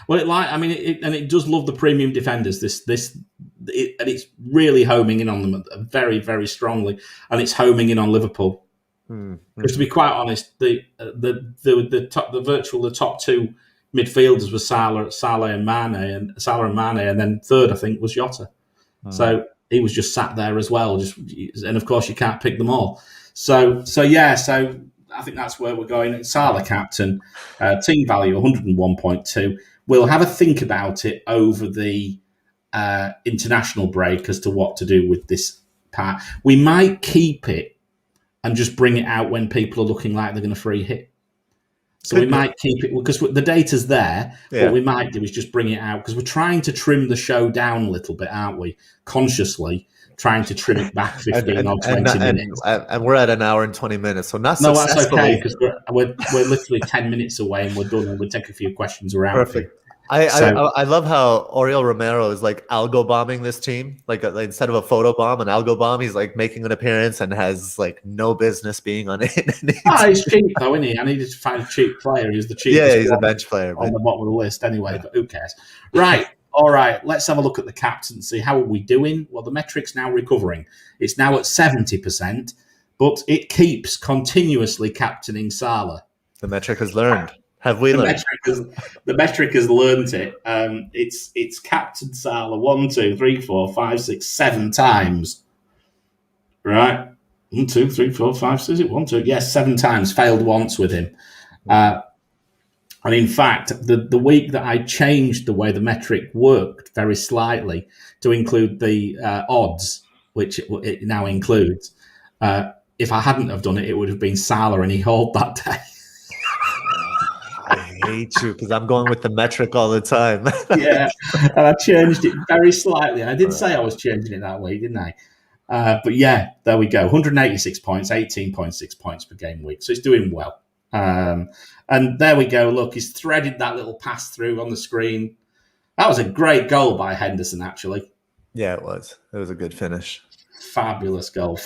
Well, and it does love the premium defenders. And it's really homing in on them very, very strongly, and it's homing in on Liverpool. Because to be quite honest, the top two midfielders were Salah and Mane, and then third I think was Jota. So he was just sat there as well. And of course you can't pick them all. So I think that's where we're going. Salah captain, team value 101.2. We'll have a think about it over the international break as to what to do with this part. We might keep it and just bring it out when people are looking like they're going to free hit. So we might keep it because the data's there. Yeah. What we might do is just bring it out because we're trying to trim the show down a little bit, aren't we? Consciously trying to trim it back 15 or 20 minutes. And we're at an hour and 20 minutes, so not no, that's okay because we're literally 10 minutes away and we're done, and we'll take a few questions around. Perfect. I love how Oriol Romero is like algo bombing this team. Like instead of a photo bomb, an algo bomb, he's like making an appearance and has like no business being on it. He's cheap though, isn't he? I needed to find a cheap player. He's the cheapest. Yeah, he's a bench player on the bottom of the list anyway. But who cares? Right. All right. Let's have a look at the captaincy. How are we doing? Well, the metric's now recovering. It's now at 70%, but it keeps continuously captaining Salah. The metric has learned. Have we learned? The metric has learned it. It's captain Salah 1, 2, 3, 4, 5, 6, 7 times. Right? 1, 2, 3, 4, 5, 6, 1, 2. Yes, 7 times. Failed once with him. And in fact, the week that I changed the way the metric worked very slightly to include the odds, which it now includes, if I hadn't have done it, it would have been Salah and he hauled that day. I hate you because I'm going with the metric all the time. Yeah, and I changed it very slightly. I did say I was changing it that way, didn't I? But yeah, there we go. 186 points, 18.6 points per game week. So it's doing well. And there we go. Look, he's threaded that little pass through on the screen. That was a great goal by Henderson, actually. Yeah, it was. It was a good finish. Fabulous goal.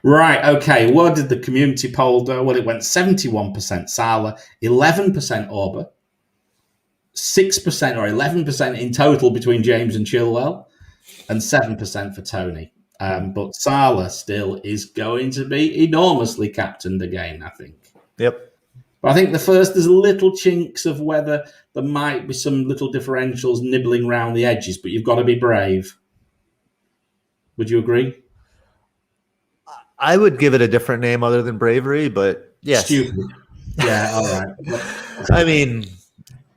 Right, okay. What did the community poll do? Well, it went 71% Salah, 11% Auber, 6% or 11% in total between James and Chilwell, and 7% for Tony. But Salah still is going to be enormously captained again, I think. Yep. But I think there's little chinks of whether there might be some little differentials nibbling around the edges, but you've got to be brave. Would you agree? I would give it a different name other than bravery, but yes. Stupid. Yeah, all right. I mean,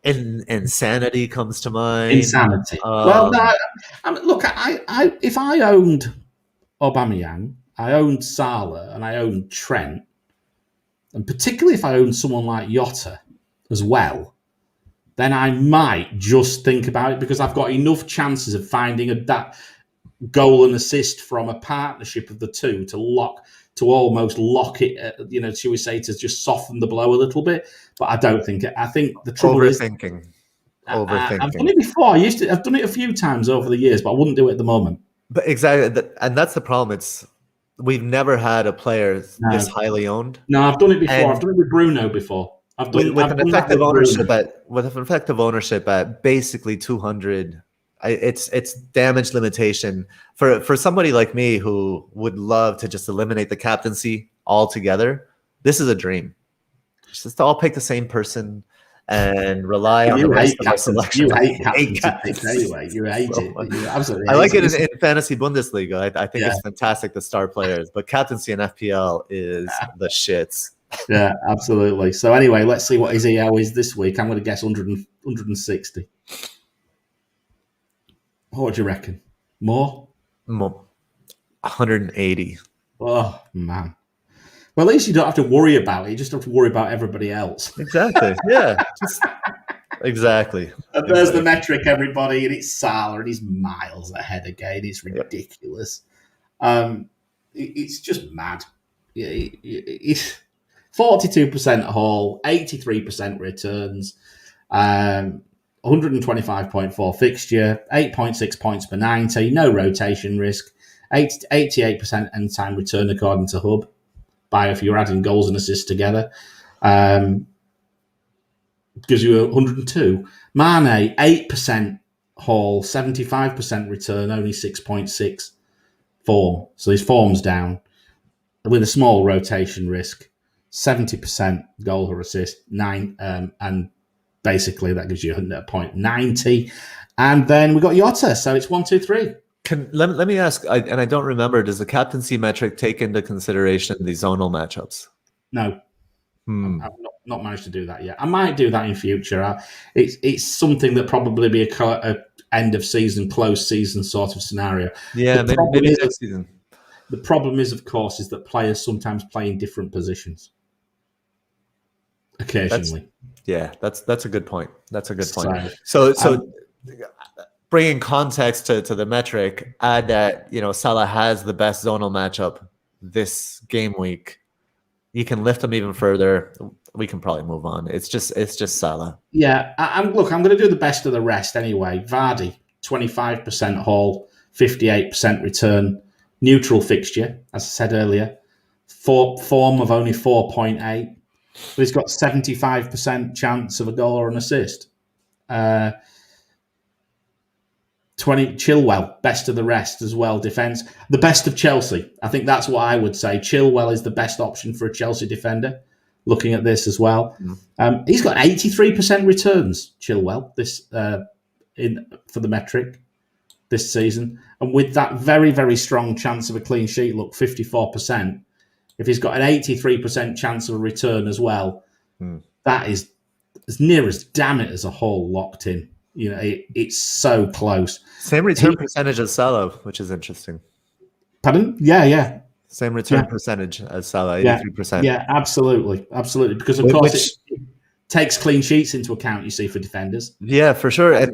insanity comes to mind. Insanity. Well, no, look, I if I owned Aubameyang, I owned Salah, and I owned Trent, and particularly if I owned someone like Jota as well, then I might just think about it because I've got enough chances of finding that goal and assist from a partnership of the two to almost lock it, shall we say, to just soften the blow a little bit. But I don't think it. I think the trouble is overthinking. I've done it before. I've done it a few times over the years, but I wouldn't do it at the moment. But exactly, and that's the problem. We've never had a player this highly owned. No, I've done it before. I've done it with Bruno before. With an effective ownership at basically 200. It's damage limitation for somebody like me who would love to just eliminate the captaincy altogether. This is a dream. Just to all pick the same person and rely on the rest of our selection. You hate captaincy anyway. You hate it. You absolutely. I like it in fantasy Bundesliga. I think it's fantastic, the star players, but captaincy in FPL is the shits. Yeah, absolutely. So anyway, let's see what his EO is this week. I'm going to guess 160. What do you reckon? More? 180. Oh, man. Well, at least you don't have to worry about it. You just have to worry about everybody else. Exactly. Yeah. Exactly. And there's the metric, everybody, and it's Salah, and he's miles ahead again. It's ridiculous. It's just mad. It's 42% haul, 83% returns, 125.4 fixture, 8.6 points per 90, no rotation risk, 88% end time return according to Hub, by if you're adding goals and assists together. gives you 102. Mane, 8% haul, 75% return, only 6.6 form. So his form's down with a small rotation risk, 70% goal or assist, 9, and basically that gives you a point 90. And then we got Jota, so it's 1, 2, 3. Let me ask, and I don't remember, does the captaincy metric take into consideration the zonal matchups? No. I've not managed to do that yet. I might do that in future. It's something that probably be a end of season, close season sort of scenario. Yeah, maybe next season. The problem is, of course, is that players sometimes play in different positions. Occasionally. That's a good point. That's a good point. So bringing context to the metric, add that Salah has the best zonal matchup this game week. You can lift them even further. We can probably move on. It's just Salah. Yeah, I'm going to do the best of the rest anyway. Vardy, 25% haul, 58% return, neutral fixture, as I said earlier. Form of only 4.8, but he's got 75% chance of a goal or an assist. 20 Chilwell, best of the rest as well. Defence, the best of Chelsea. I think that's what I would say. Chilwell is the best option for a Chelsea defender. Looking at this as well, he's got 83% returns. Chilwell this for the metric this season, and with that very, very strong chance of a clean sheet, look, 54%. If he's got an 83% chance of a return as well, that is as near as damn it as a whole locked in. It's so close. Same return percentage as Salah, which is interesting. Pardon? Yeah. Same return percentage as Salah, 83%. Yeah, absolutely. Because, of course, it takes clean sheets into account, you see, for defenders. Yeah, for sure. And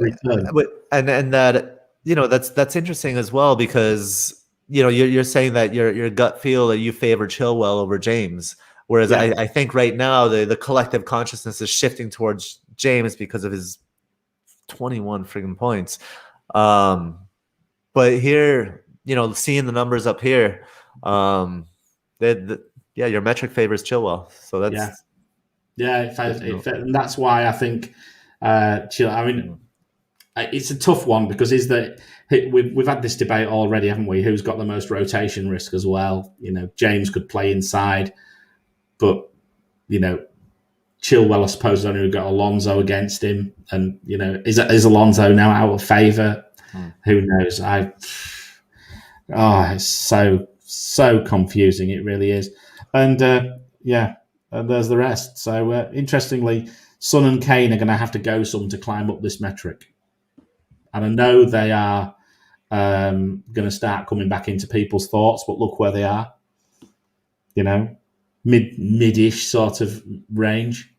that, that's interesting as well because, you're saying that your gut feel that you favor Chilwell over James. Whereas I think right now the collective consciousness is shifting towards James because of his 21 friggin' points. But here, seeing the numbers up here, your metric favors Chilwell. So that's and that's why I think it's a tough one because we've had this debate already, haven't we? Who's got the most rotation risk as well? James could play inside, but Chilwell, I suppose, only got Alonso against him, and is Alonso now out of favour? Who knows? It's so confusing. It really is, and and there's the rest. So interestingly, Son and Kane are going to have to go some to climb up this metric, and I know they are going to start coming back into people's thoughts. But look where they are, mid-ish sort of range.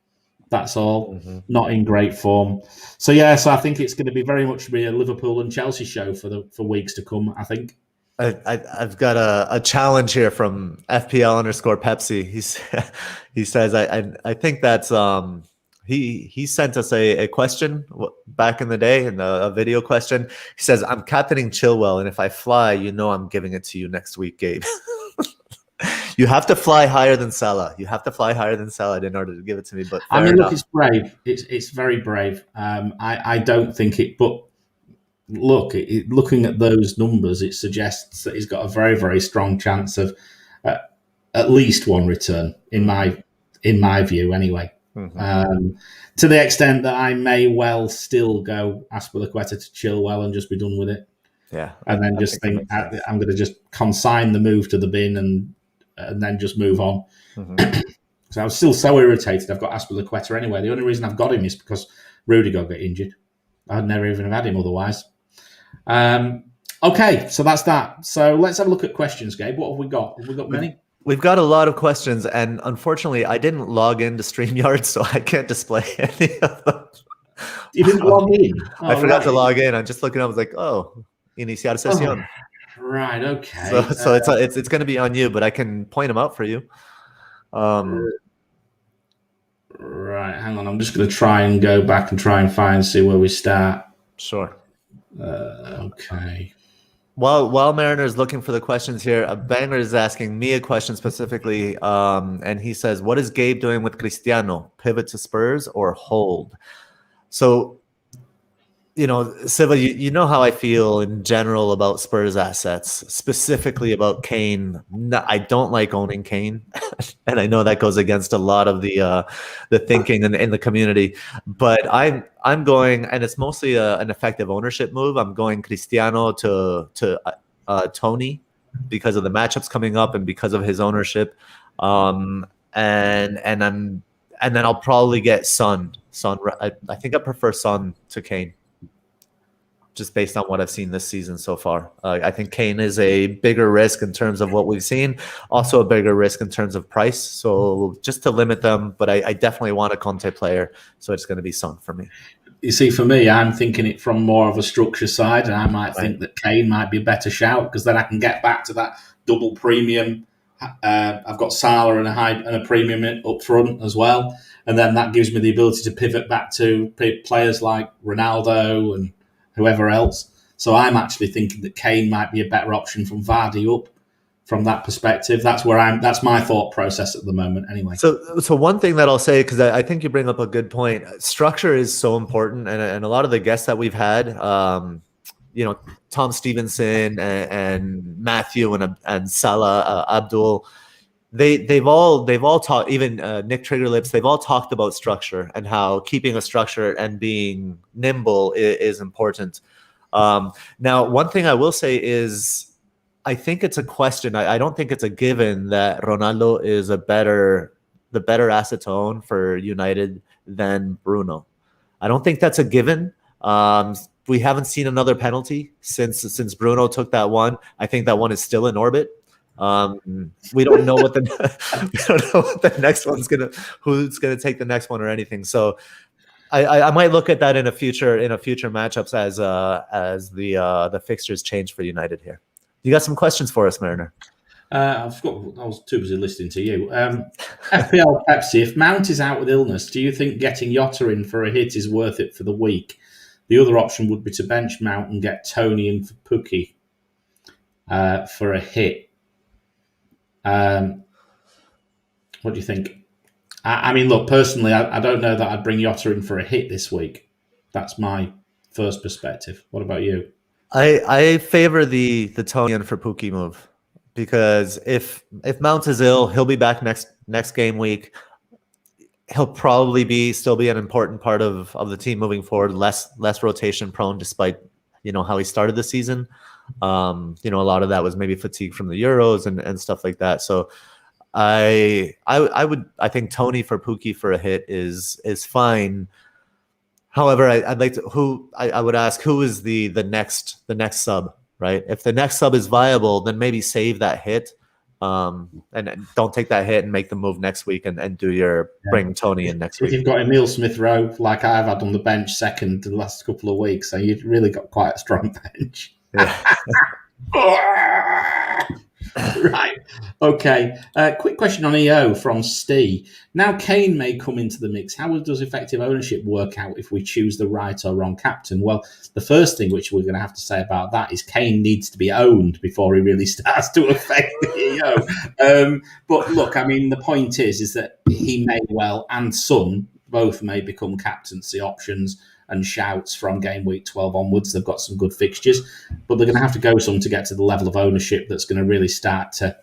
That's all. Not in great form. So I think it's going to be very much be a Liverpool and Chelsea show for weeks to come, I think. I've got a challenge here from FPL_Pepsi. He says I think that's he sent us a question back in the day, in a video question. He says, I'm captaining Chilwell, and if I fly, I'm giving it to you next week, Gabe. You have to fly higher than Salah. You have to fly higher than Salah in order to give it to me. But look, it's brave. It's very brave. I don't think it, but look, looking at those numbers, it suggests that he's got a very, very strong chance of at least one return in my view, anyway. To the extent that I may well still go Azpilicueta to Chilwell and just be done with it. Yeah, and then just think I'm going to just consign the move to the bin and then just move on. So I was still so irritated. I've got Azpilicueta anyway. The only reason I've got him is because Rudiger got injured. I'd never even have had him otherwise. Okay, so that's that. So let's have a look at questions, Gabe. What have we got? Have we got many? We've got a lot of questions, and unfortunately, I didn't log into StreamYard, so I can't display any of them. You didn't log in? I forgot to log in. I'm just looking up. I was like, iniciar sesión. Right, okay. So it's going to be on you, but I can point them out for you. Right, hang on. I'm just going to try and go back and try and see where we start. Sure. Okay. While Mariner's looking for the questions here, a banger is asking me a question specifically, and he says, "What is Gabe doing with Cristiano? Pivot to Spurs or hold?" So, Siva, you know how I feel in general about Spurs assets, specifically about Kane. No, I don't like owning Kane, and I know that goes against a lot of the thinking in the community. But I'm going, and it's mostly an effective ownership move. I'm going Cristiano to Tony because of the matchups coming up and because of his ownership. And then I'll probably get Son. I think I prefer Son to Kane, just based on what I've seen this season so far. I think Kane is a bigger risk in terms of what we've seen, also a bigger risk in terms of price. So just to limit them, but I definitely want a Conte player, so it's going to be Son for me. You see, for me, I'm thinking it from more of a structure side, and I might think that Kane might be a better shout because then I can get back to that double premium. I've got Salah and a premium up front as well, and then that gives me the ability to pivot back to players like Ronaldo and whoever else. So I'm actually thinking that Kane might be a better option from Vardy up from that perspective. That's my thought process at the moment anyway. So one thing that I'll say, because I think you bring up a good point, structure is so important. And a lot of the guests that we've had, Tom Stevenson and Matthew and Salah, Abdul, they've all talked, even Nick Triggerlips, they've all talked about structure and how keeping a structure and being nimble is important. Now, one thing I will say is I think it's a question. I don't think it's a given that Ronaldo is the better asset to own for United than Bruno. I don't think that's a given. We haven't seen another penalty since Bruno took that one. I think that one is still in orbit. We don't know what the next one's who's gonna take the next one or anything. So I might look at that in a future matchups as the fixtures change for United here. You got some questions for us, Mariner? I was too busy listening to you. FPL Pepsi, if Mount is out with illness, do you think getting Jota in for a hit is worth it for the week? The other option would be to bench Mount and get Tony in for Pookie for a hit. What do you think? I mean, look, personally, I don't know that I'd bring Jota in for a hit this week. That's my first perspective. What about you? I favor the Tony in for Pookie move, because if Mount is ill, he'll be back next game week. He'll probably still be an important part of the team moving forward, less rotation prone, despite how he started the season. A lot of that was maybe fatigue from the Euros and stuff like that. So I think Tony for Pookie for a hit is fine. However, I'd like to I would ask who is the next sub, right? If the next sub is viable, then maybe save that hit. And don't take that hit and make the move next week and bring Tony in next week. If you've got Emile Smith-Rowe, like I've had on the bench second the last couple of weeks, so you've really got quite a strong bench. Yeah. Right. Okay. Quick question on EO from Steve. Now Kane may come into the mix. How does effective ownership work out if we choose the right or wrong captain? Well, the first thing which we're going to have to say about that is Kane needs to be owned before he really starts to affect the EO. But look, I mean, the point is that he may well, and Son, both may become captaincy options and shouts from game week 12 onwards. They've got some good fixtures, but they're going to have to go some to get to the level of ownership that's going to really start to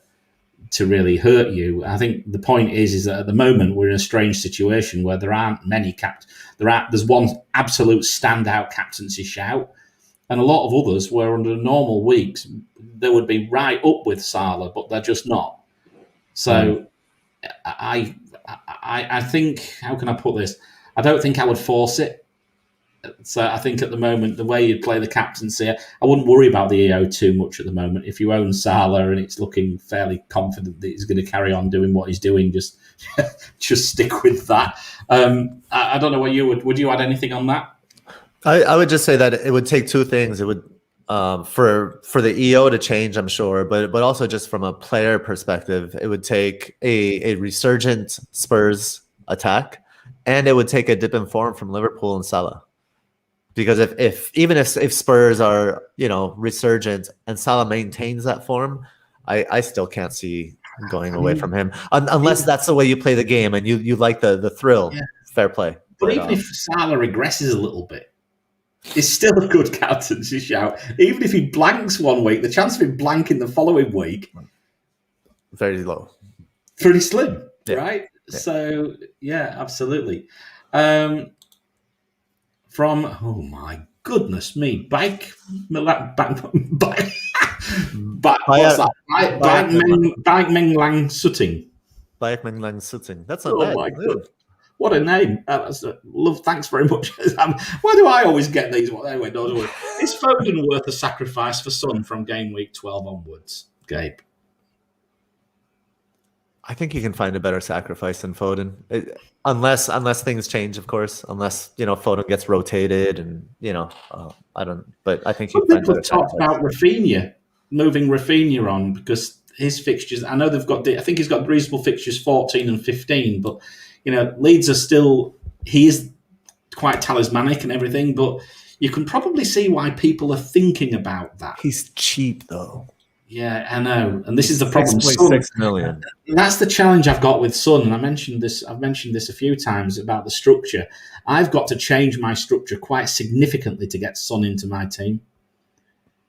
really hurt you. I think the point is that at the moment we're in a strange situation where there aren't many there's one absolute standout captaincy shout, and a lot of others where under normal weeks they would be right up with Salah, but they're just not. So I think, how can I put this? I don't think I would force it. So I think at the moment, the way you play the captaincy, I wouldn't worry about the EO too much at the moment. If you own Salah and it's looking fairly confident that he's going to carry on doing what he's doing, just stick with that. I don't know what you would you add anything on that? I would just say that it would take two things. It would for the EO to change, I'm sure, but also just from a player perspective, it would take a resurgent Spurs attack, and it would take a dip in form from Liverpool and Salah. Because if Spurs are, resurgent and Salah maintains that form, I still can't see going away from him unless that's the way you play the game and you like the thrill. Yeah. Fair play. But even if Salah regresses a little bit, it's still a good captaincy shout. Even if he blanks one week, the chance of him blanking the following week, very low, pretty slim, Yeah. right? So yeah, absolutely. From oh my goodness me, what's that? Bike Meng Lang Sutting. Bike Meng Lang Sutting. That's not bad. My God. What a name. Love, thanks very much. Why do I always get these? Anyway, is Foden worth a sacrifice for Son from Gameweek 12 onwards, Gabe? I think you can find a better sacrifice than Foden, unless things change, of course. Unless Foden gets rotated, and I don't. But I think you can find people have talked about Rafinha, moving Rafinha on because his fixtures. I know they've got. I think he's got reasonable fixtures, 14 and 15, but. Leeds are still, he is quite talismanic and everything, but you can probably see why people are thinking about that. He's cheap, though. Yeah, I know. And this is the problem. 6.6 million. That's the challenge I've got with Son. And I've mentioned this a few times about the structure. I've got to change my structure quite significantly to get Son into my team.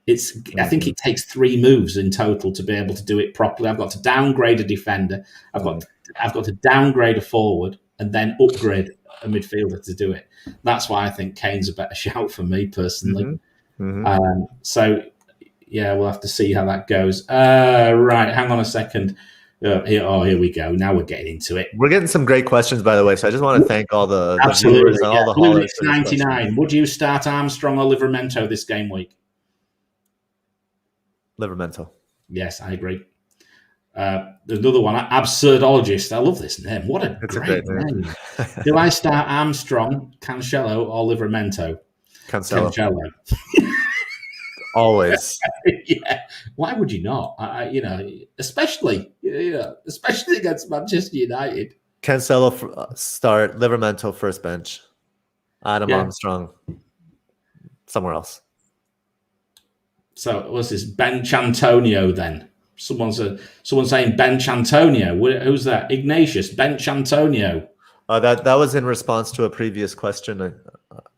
I think it takes 3 moves in total to be able to do it properly. I've got to downgrade a defender. I've got to downgrade a forward and then upgrade a midfielder to do it. That's why I think Kane's a better shout for me personally. So yeah, we'll have to see how that goes. Right, hang on a second. Here we go. Now we're getting into it. We're getting some great questions, by the way. So I just want to thank all the absolutely viewers and all the haulers. 99. Would you start Armstrong or Livramento this game week? Livramento. Yes, I agree. There's another one, Absurdologist. I love this name. What a great name. Do I start Armstrong, Cancelo, or Livramento? Cancelo. Always. Yeah. Why would you not? Especially against Manchester United. Cancelo start, Livramento first bench. Adam Armstrong somewhere else. So what's this? Bench Antonio then? Someone's saying bench Antonio. Who's that? Ignatius, bench Antonio. That was in response to a previous question,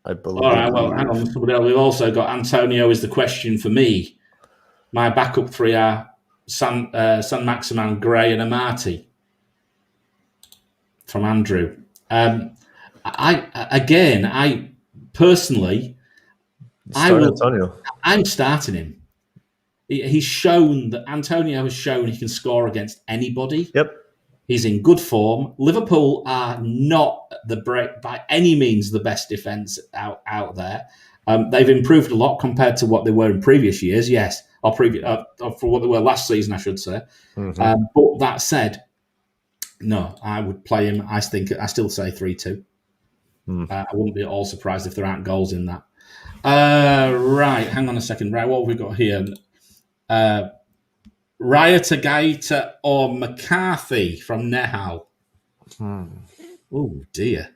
I believe. All right, well, hang on. We've also got Antonio is the question for me. My backup 3 are San Maximan, Gray, and Amati. From Andrew. I personally, Antonio. I'm starting him. He's shown that Antonio has shown he can score against anybody. Yep. He's in good form. Liverpool are not by any means the best defence out there. They've improved a lot compared to what they were in previous years, yes, or for what they were last season, I should say. Mm-hmm. But that said, no, I would play him. I still say 3-2. I wouldn't be at all surprised if there aren't goals in that. Right, hang on a second. Right, what have we got here? Raya Tagaita or McCarthy from Nehal? Oh dear.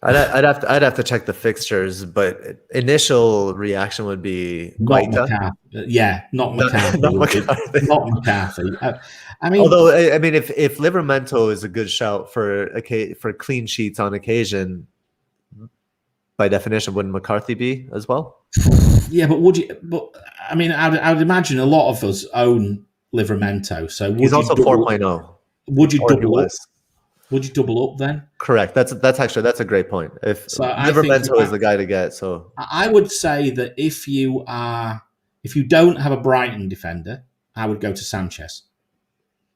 I'd have to check the fixtures, but initial reaction would be not McCarthy. Yeah, not McCarthy. Not McCarthy. I mean, although if Livramento is a good shout for clean sheets on occasion, by definition, wouldn't McCarthy be as well? Yeah, but would you? But I mean, I would imagine a lot of us own Livramento. So he's also 4.0. Would you double up? Would you double up then? Correct. That's a great point. Livramento is the guy to get. So I would say that if you don't have a Brighton defender, I would go to Sanchez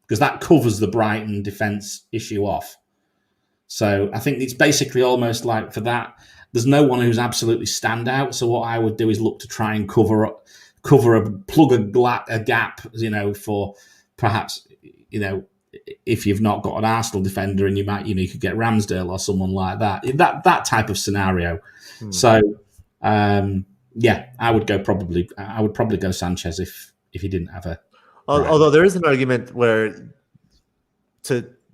because that covers the Brighton defense issue off. So I think it's basically almost like for that. There's no one who's absolutely standout. So what I would do is look to try and plug a gap, for perhaps, if you've not got an Arsenal defender and you might, you could get Ramsdale or someone like that. That type of scenario. So, I would probably go Sanchez if he didn't have a. Although there is an argument where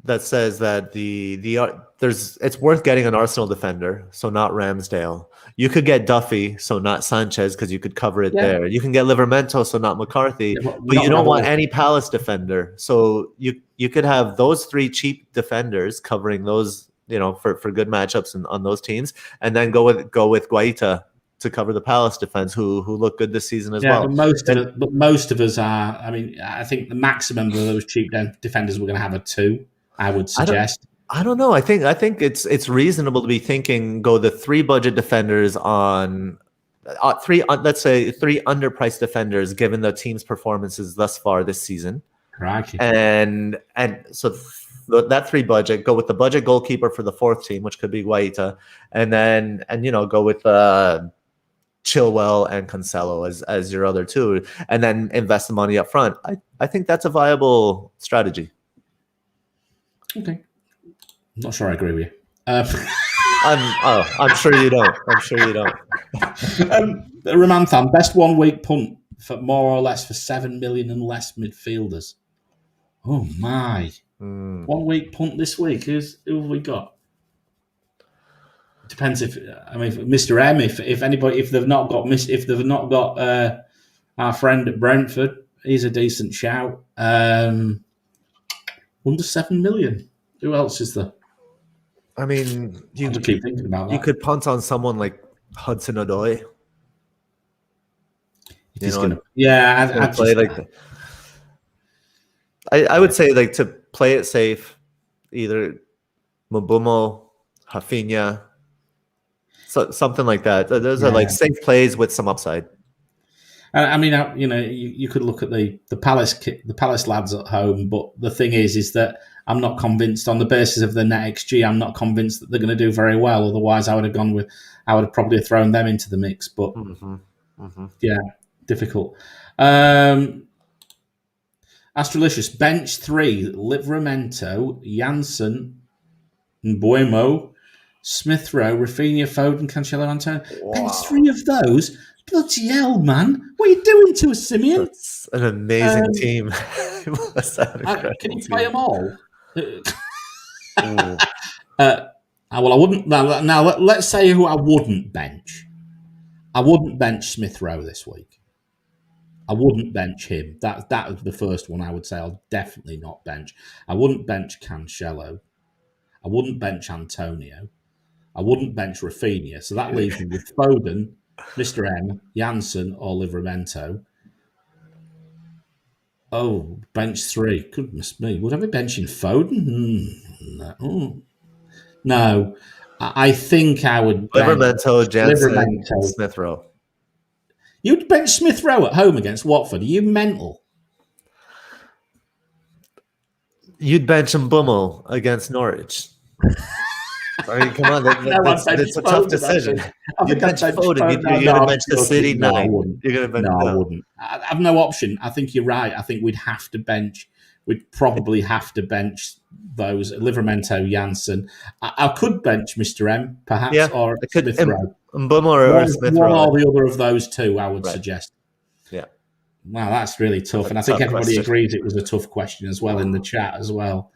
that says that it's worth getting an Arsenal defender, so not Ramsdale. You could get Duffy, so not Sanchez, because you could cover it there. You can get Livermento, so not McCarthy, but you don't want any Palace defender. So you could have those 3 cheap defenders covering those, for good matchups on those teams, and then go with Guaita to cover the Palace defense, who look good this season as well. But most of us are. I mean, I think the maximum of those cheap defenders we're going to have are 2. I would suggest. I don't know. I think it's reasonable to be thinking go the 3 budget defenders on 3. Let's say 3 underpriced defenders, given the team's performances thus far this season. Right. And so that 3 budget, go with the budget goalkeeper for the 4th team, which could be Guaita, and go with Chilwell and Cancelo as your other 2, and then invest the money up front. I think that's a viable strategy. Okay. I'm not sure I agree with you. I'm sure you don't. I'm sure you don't. Ramanthan, best 1 week punt for more or less for 7 million and less midfielders. Oh my! 1 week punt this week. Who have we got? Depends if Mr. M. If they've not got our friend at Brentford, he's a decent shout. Under 7 million. Who else is there? I mean, you keep thinking about that. You could punt on someone like Hudson Odoi. I'd play I would say to play it safe, either Mbumo, Rafinha, something like that. Those are safe plays with some upside. I mean, you could look at the Palace lads at home, but the thing is that I'm not convinced on the basis of the net XG. I'm not convinced that they're going to do very well. Otherwise, I would have probably thrown them into the mix. But difficult. Astrolicious, bench 3: Livramento, Janssen, Mbuemo, Smith Rowe, Rafinha, Foden, Cancelo, Antonio. Wow. Bench 3 of those. Bloody hell, man! What are you doing to us, Simeon? That's an amazing team. Can you play them all? I wouldn't. Now, let's say who I wouldn't bench. I wouldn't bench Smith Rowe this week. I wouldn't bench him. That was the first one I would say I'll definitely not bench. I wouldn't bench Cancelo. I wouldn't bench Antonio. I wouldn't bench Rafinha. So that leaves me with Foden, Mr. M, Janssen, or Livramento. Oh, bench 3. Goodness me. Would I be benching Foden? No. I think I would bench Livramento, Janssen, Smith Rowe. You'd bench Smith Rowe at home against Watford. Are you mental? You'd bench Mbumo against Norwich. I mean, come on, that's a tough decision. You bench Foden. You're going to bench the City 9. You're going to bench. I wouldn't. I have no option. I think you're right. I think we'd probably have to bench those Livramento, Janssen. I could bench Mr. M, perhaps, or Smith Rowe. Mbumo or Smith Rowe. One or the other of those 2, I would suggest. Yeah. Wow, that's really tough. And I think everybody agrees it was a tough question as well in the chat as well.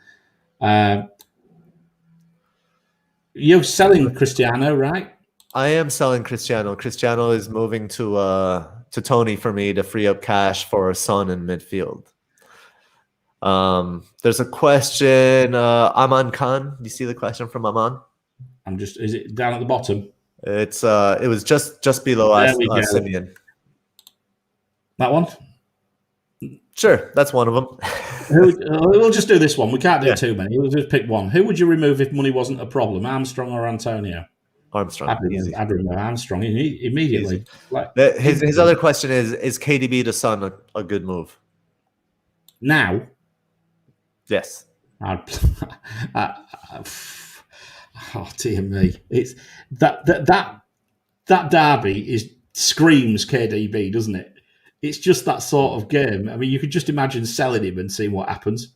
You're selling Cristiano, right? I am selling Cristiano. Cristiano is moving to Tony for me to free up cash for Son in midfield. There's a question. Aman Khan. You see the question from Aman? Is it down at the bottom? It was just below Simeon. That one? Sure, that's one of them. We'll just do this one. We can't do too many. We'll just pick one. Who would you remove if money wasn't a problem? Armstrong or Antonio? Armstrong. I'd remove Armstrong immediately. His other question is KDB to Son a good move? Now? Yes. Oh dear me! It's that derby screams KDB, doesn't it? It's just that sort of game. I mean, you could just imagine selling him and seeing what happens.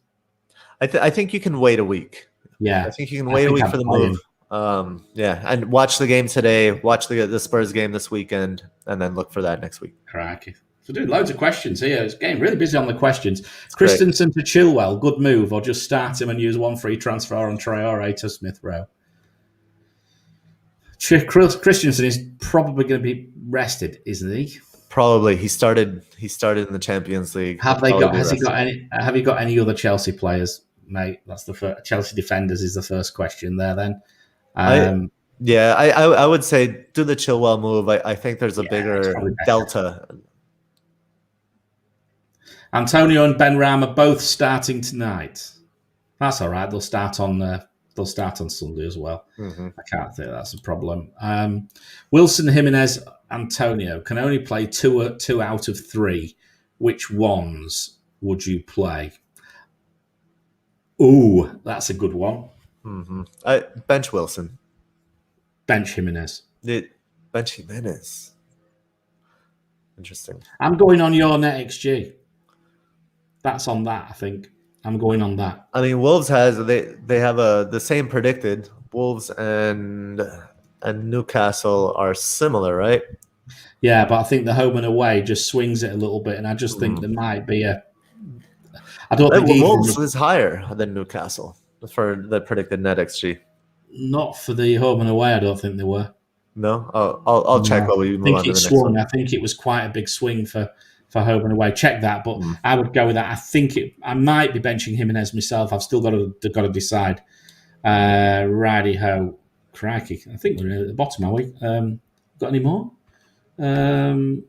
I think you can wait a week. Yeah, I think you can wait a week for the move. And watch the game today. Watch the Spurs game this weekend, and then look for that next week. Crikey. We're doing loads of questions here. It's getting really busy on the questions. Great. Christensen to Chilwell, good move, or just start him and use one free transfer on Traore to Smith Rowe? Christensen is probably going to be rested, isn't he? Probably. He started in the Champions League. Have you got any other Chelsea players, mate? That's the first. Chelsea defenders is the first question there. Then, I would say do the Chilwell move. I think there's a bigger delta. Antonio and Ben Ram are both starting tonight. That's all right. They'll start on Sunday as well. Mm-hmm. I can't think that's a problem. Wilson, Jimenez, Antonio can only play two out of 3. Which ones would you play? Ooh, that's a good one. Mm-hmm. Bench Wilson. Bench Jimenez. Bench Jimenez. Interesting. I'm going on your net XG. That's on that, I think. I'm going on that. I mean, Wolves they have the same predicted. Wolves and Newcastle are similar, right? Yeah, but I think the home and away just swings it a little bit, and I just think there might be a. I don't think Wolves is higher than Newcastle for the predicted net XG. Not for the home and away. I don't think they were. No, I'll check while we move on to the next one. I think it was quite a big swing for home and away. Check that, but I would go with that. I might be benching Jimenez myself. I've still got to decide. Righty ho, crikey! I think we're at the bottom, are we? Got any more? So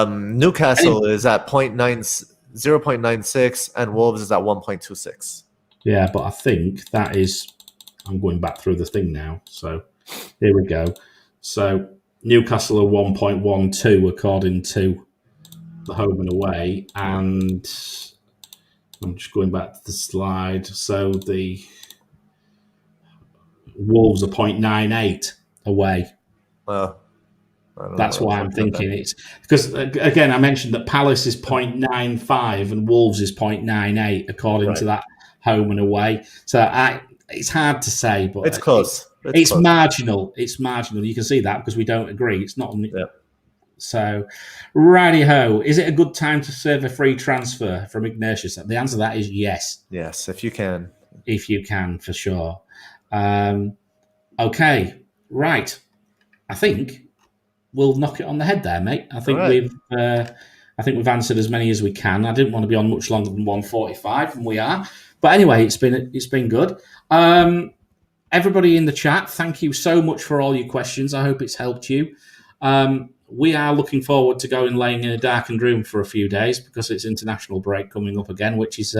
Newcastle is at 0.96 and Wolves is at 1.26. Yeah, but I think that is. I'm going back through the thing now. So here we go. So Newcastle are 1.12 according to the home and away, and I'm just going back to the slide. So the Wolves are 0.98 away. That's why I'm thinking it's because again I mentioned that Palace is 0.95 and Wolves is 0.98 according to that home and away. So it's hard to say, but it's close. It's close. Marginal. It's marginal. You can see that because we don't agree. It's not. So, righty ho. Is it a good time to serve a free transfer from Ignatius? The answer to that is yes. Yes, if you can. If you can, for sure. Okay, right. I think we'll knock it on the head there, mate. I think we've answered as many as we can. I didn't want to be on much longer than 1:45, and we are. But anyway, it's been good. Everybody in the chat, thank you so much for all your questions. I hope it's helped you. We are looking forward to going laying in a darkened room for a few days because it's international break coming up again, which is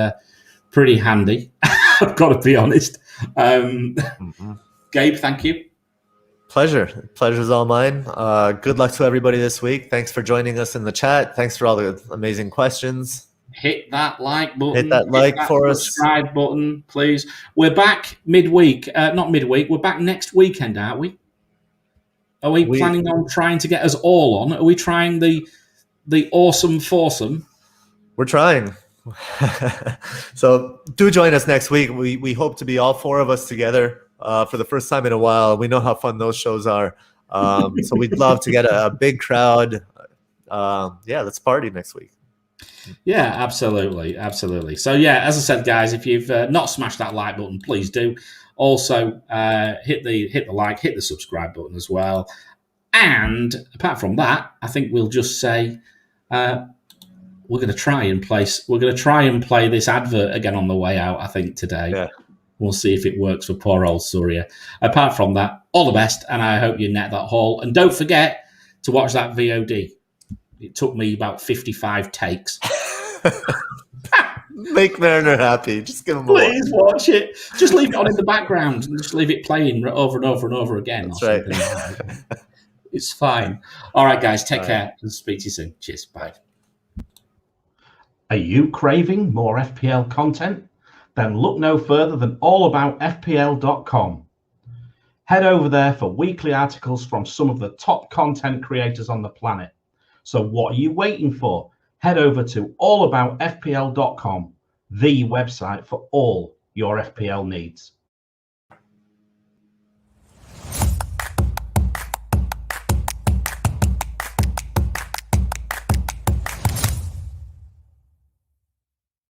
pretty handy. I've got to be honest. Gabe, thank you. Pleasure's all mine. Good luck to everybody this week. Thanks for joining us in the chat. Thanks for all the amazing questions. Hit that like button. Hit that for us. Subscribe button, please. We're back midweek. Not midweek. We're back next weekend, aren't we? Are we planning on trying to get us all on? Are we trying the awesome foursome? We're trying. So do join us next week. We hope to be all 4 of us together for the first time in a while. We know how fun those shows are. So we'd love to get a big crowd. Let's party next week. Yeah, absolutely. So yeah, as I said, guys, if you've not smashed that like button, please do. Also, hit the like, hit the subscribe button as well. And apart from that, I think we'll just say we're going to try and play this advert again on the way out. I think today. Yeah. We'll see if it works for poor old Surya. Apart from that, all the best, and I hope you net that haul. And don't forget to watch that VOD. It took me about 55 takes. Make Mariner happy. Just give him a Please watch it. Just leave it on in the background and just leave it playing over and over and over again. That's right. It's fine. All right, guys. Take care and speak to you soon. Cheers. Bye. Are you craving more FPL content? Then look no further than allaboutfpl.com. Head over there for weekly articles from some of the top content creators on the planet. So what are you waiting for? Head over to allaboutfpl.com, the website for all your FPL needs.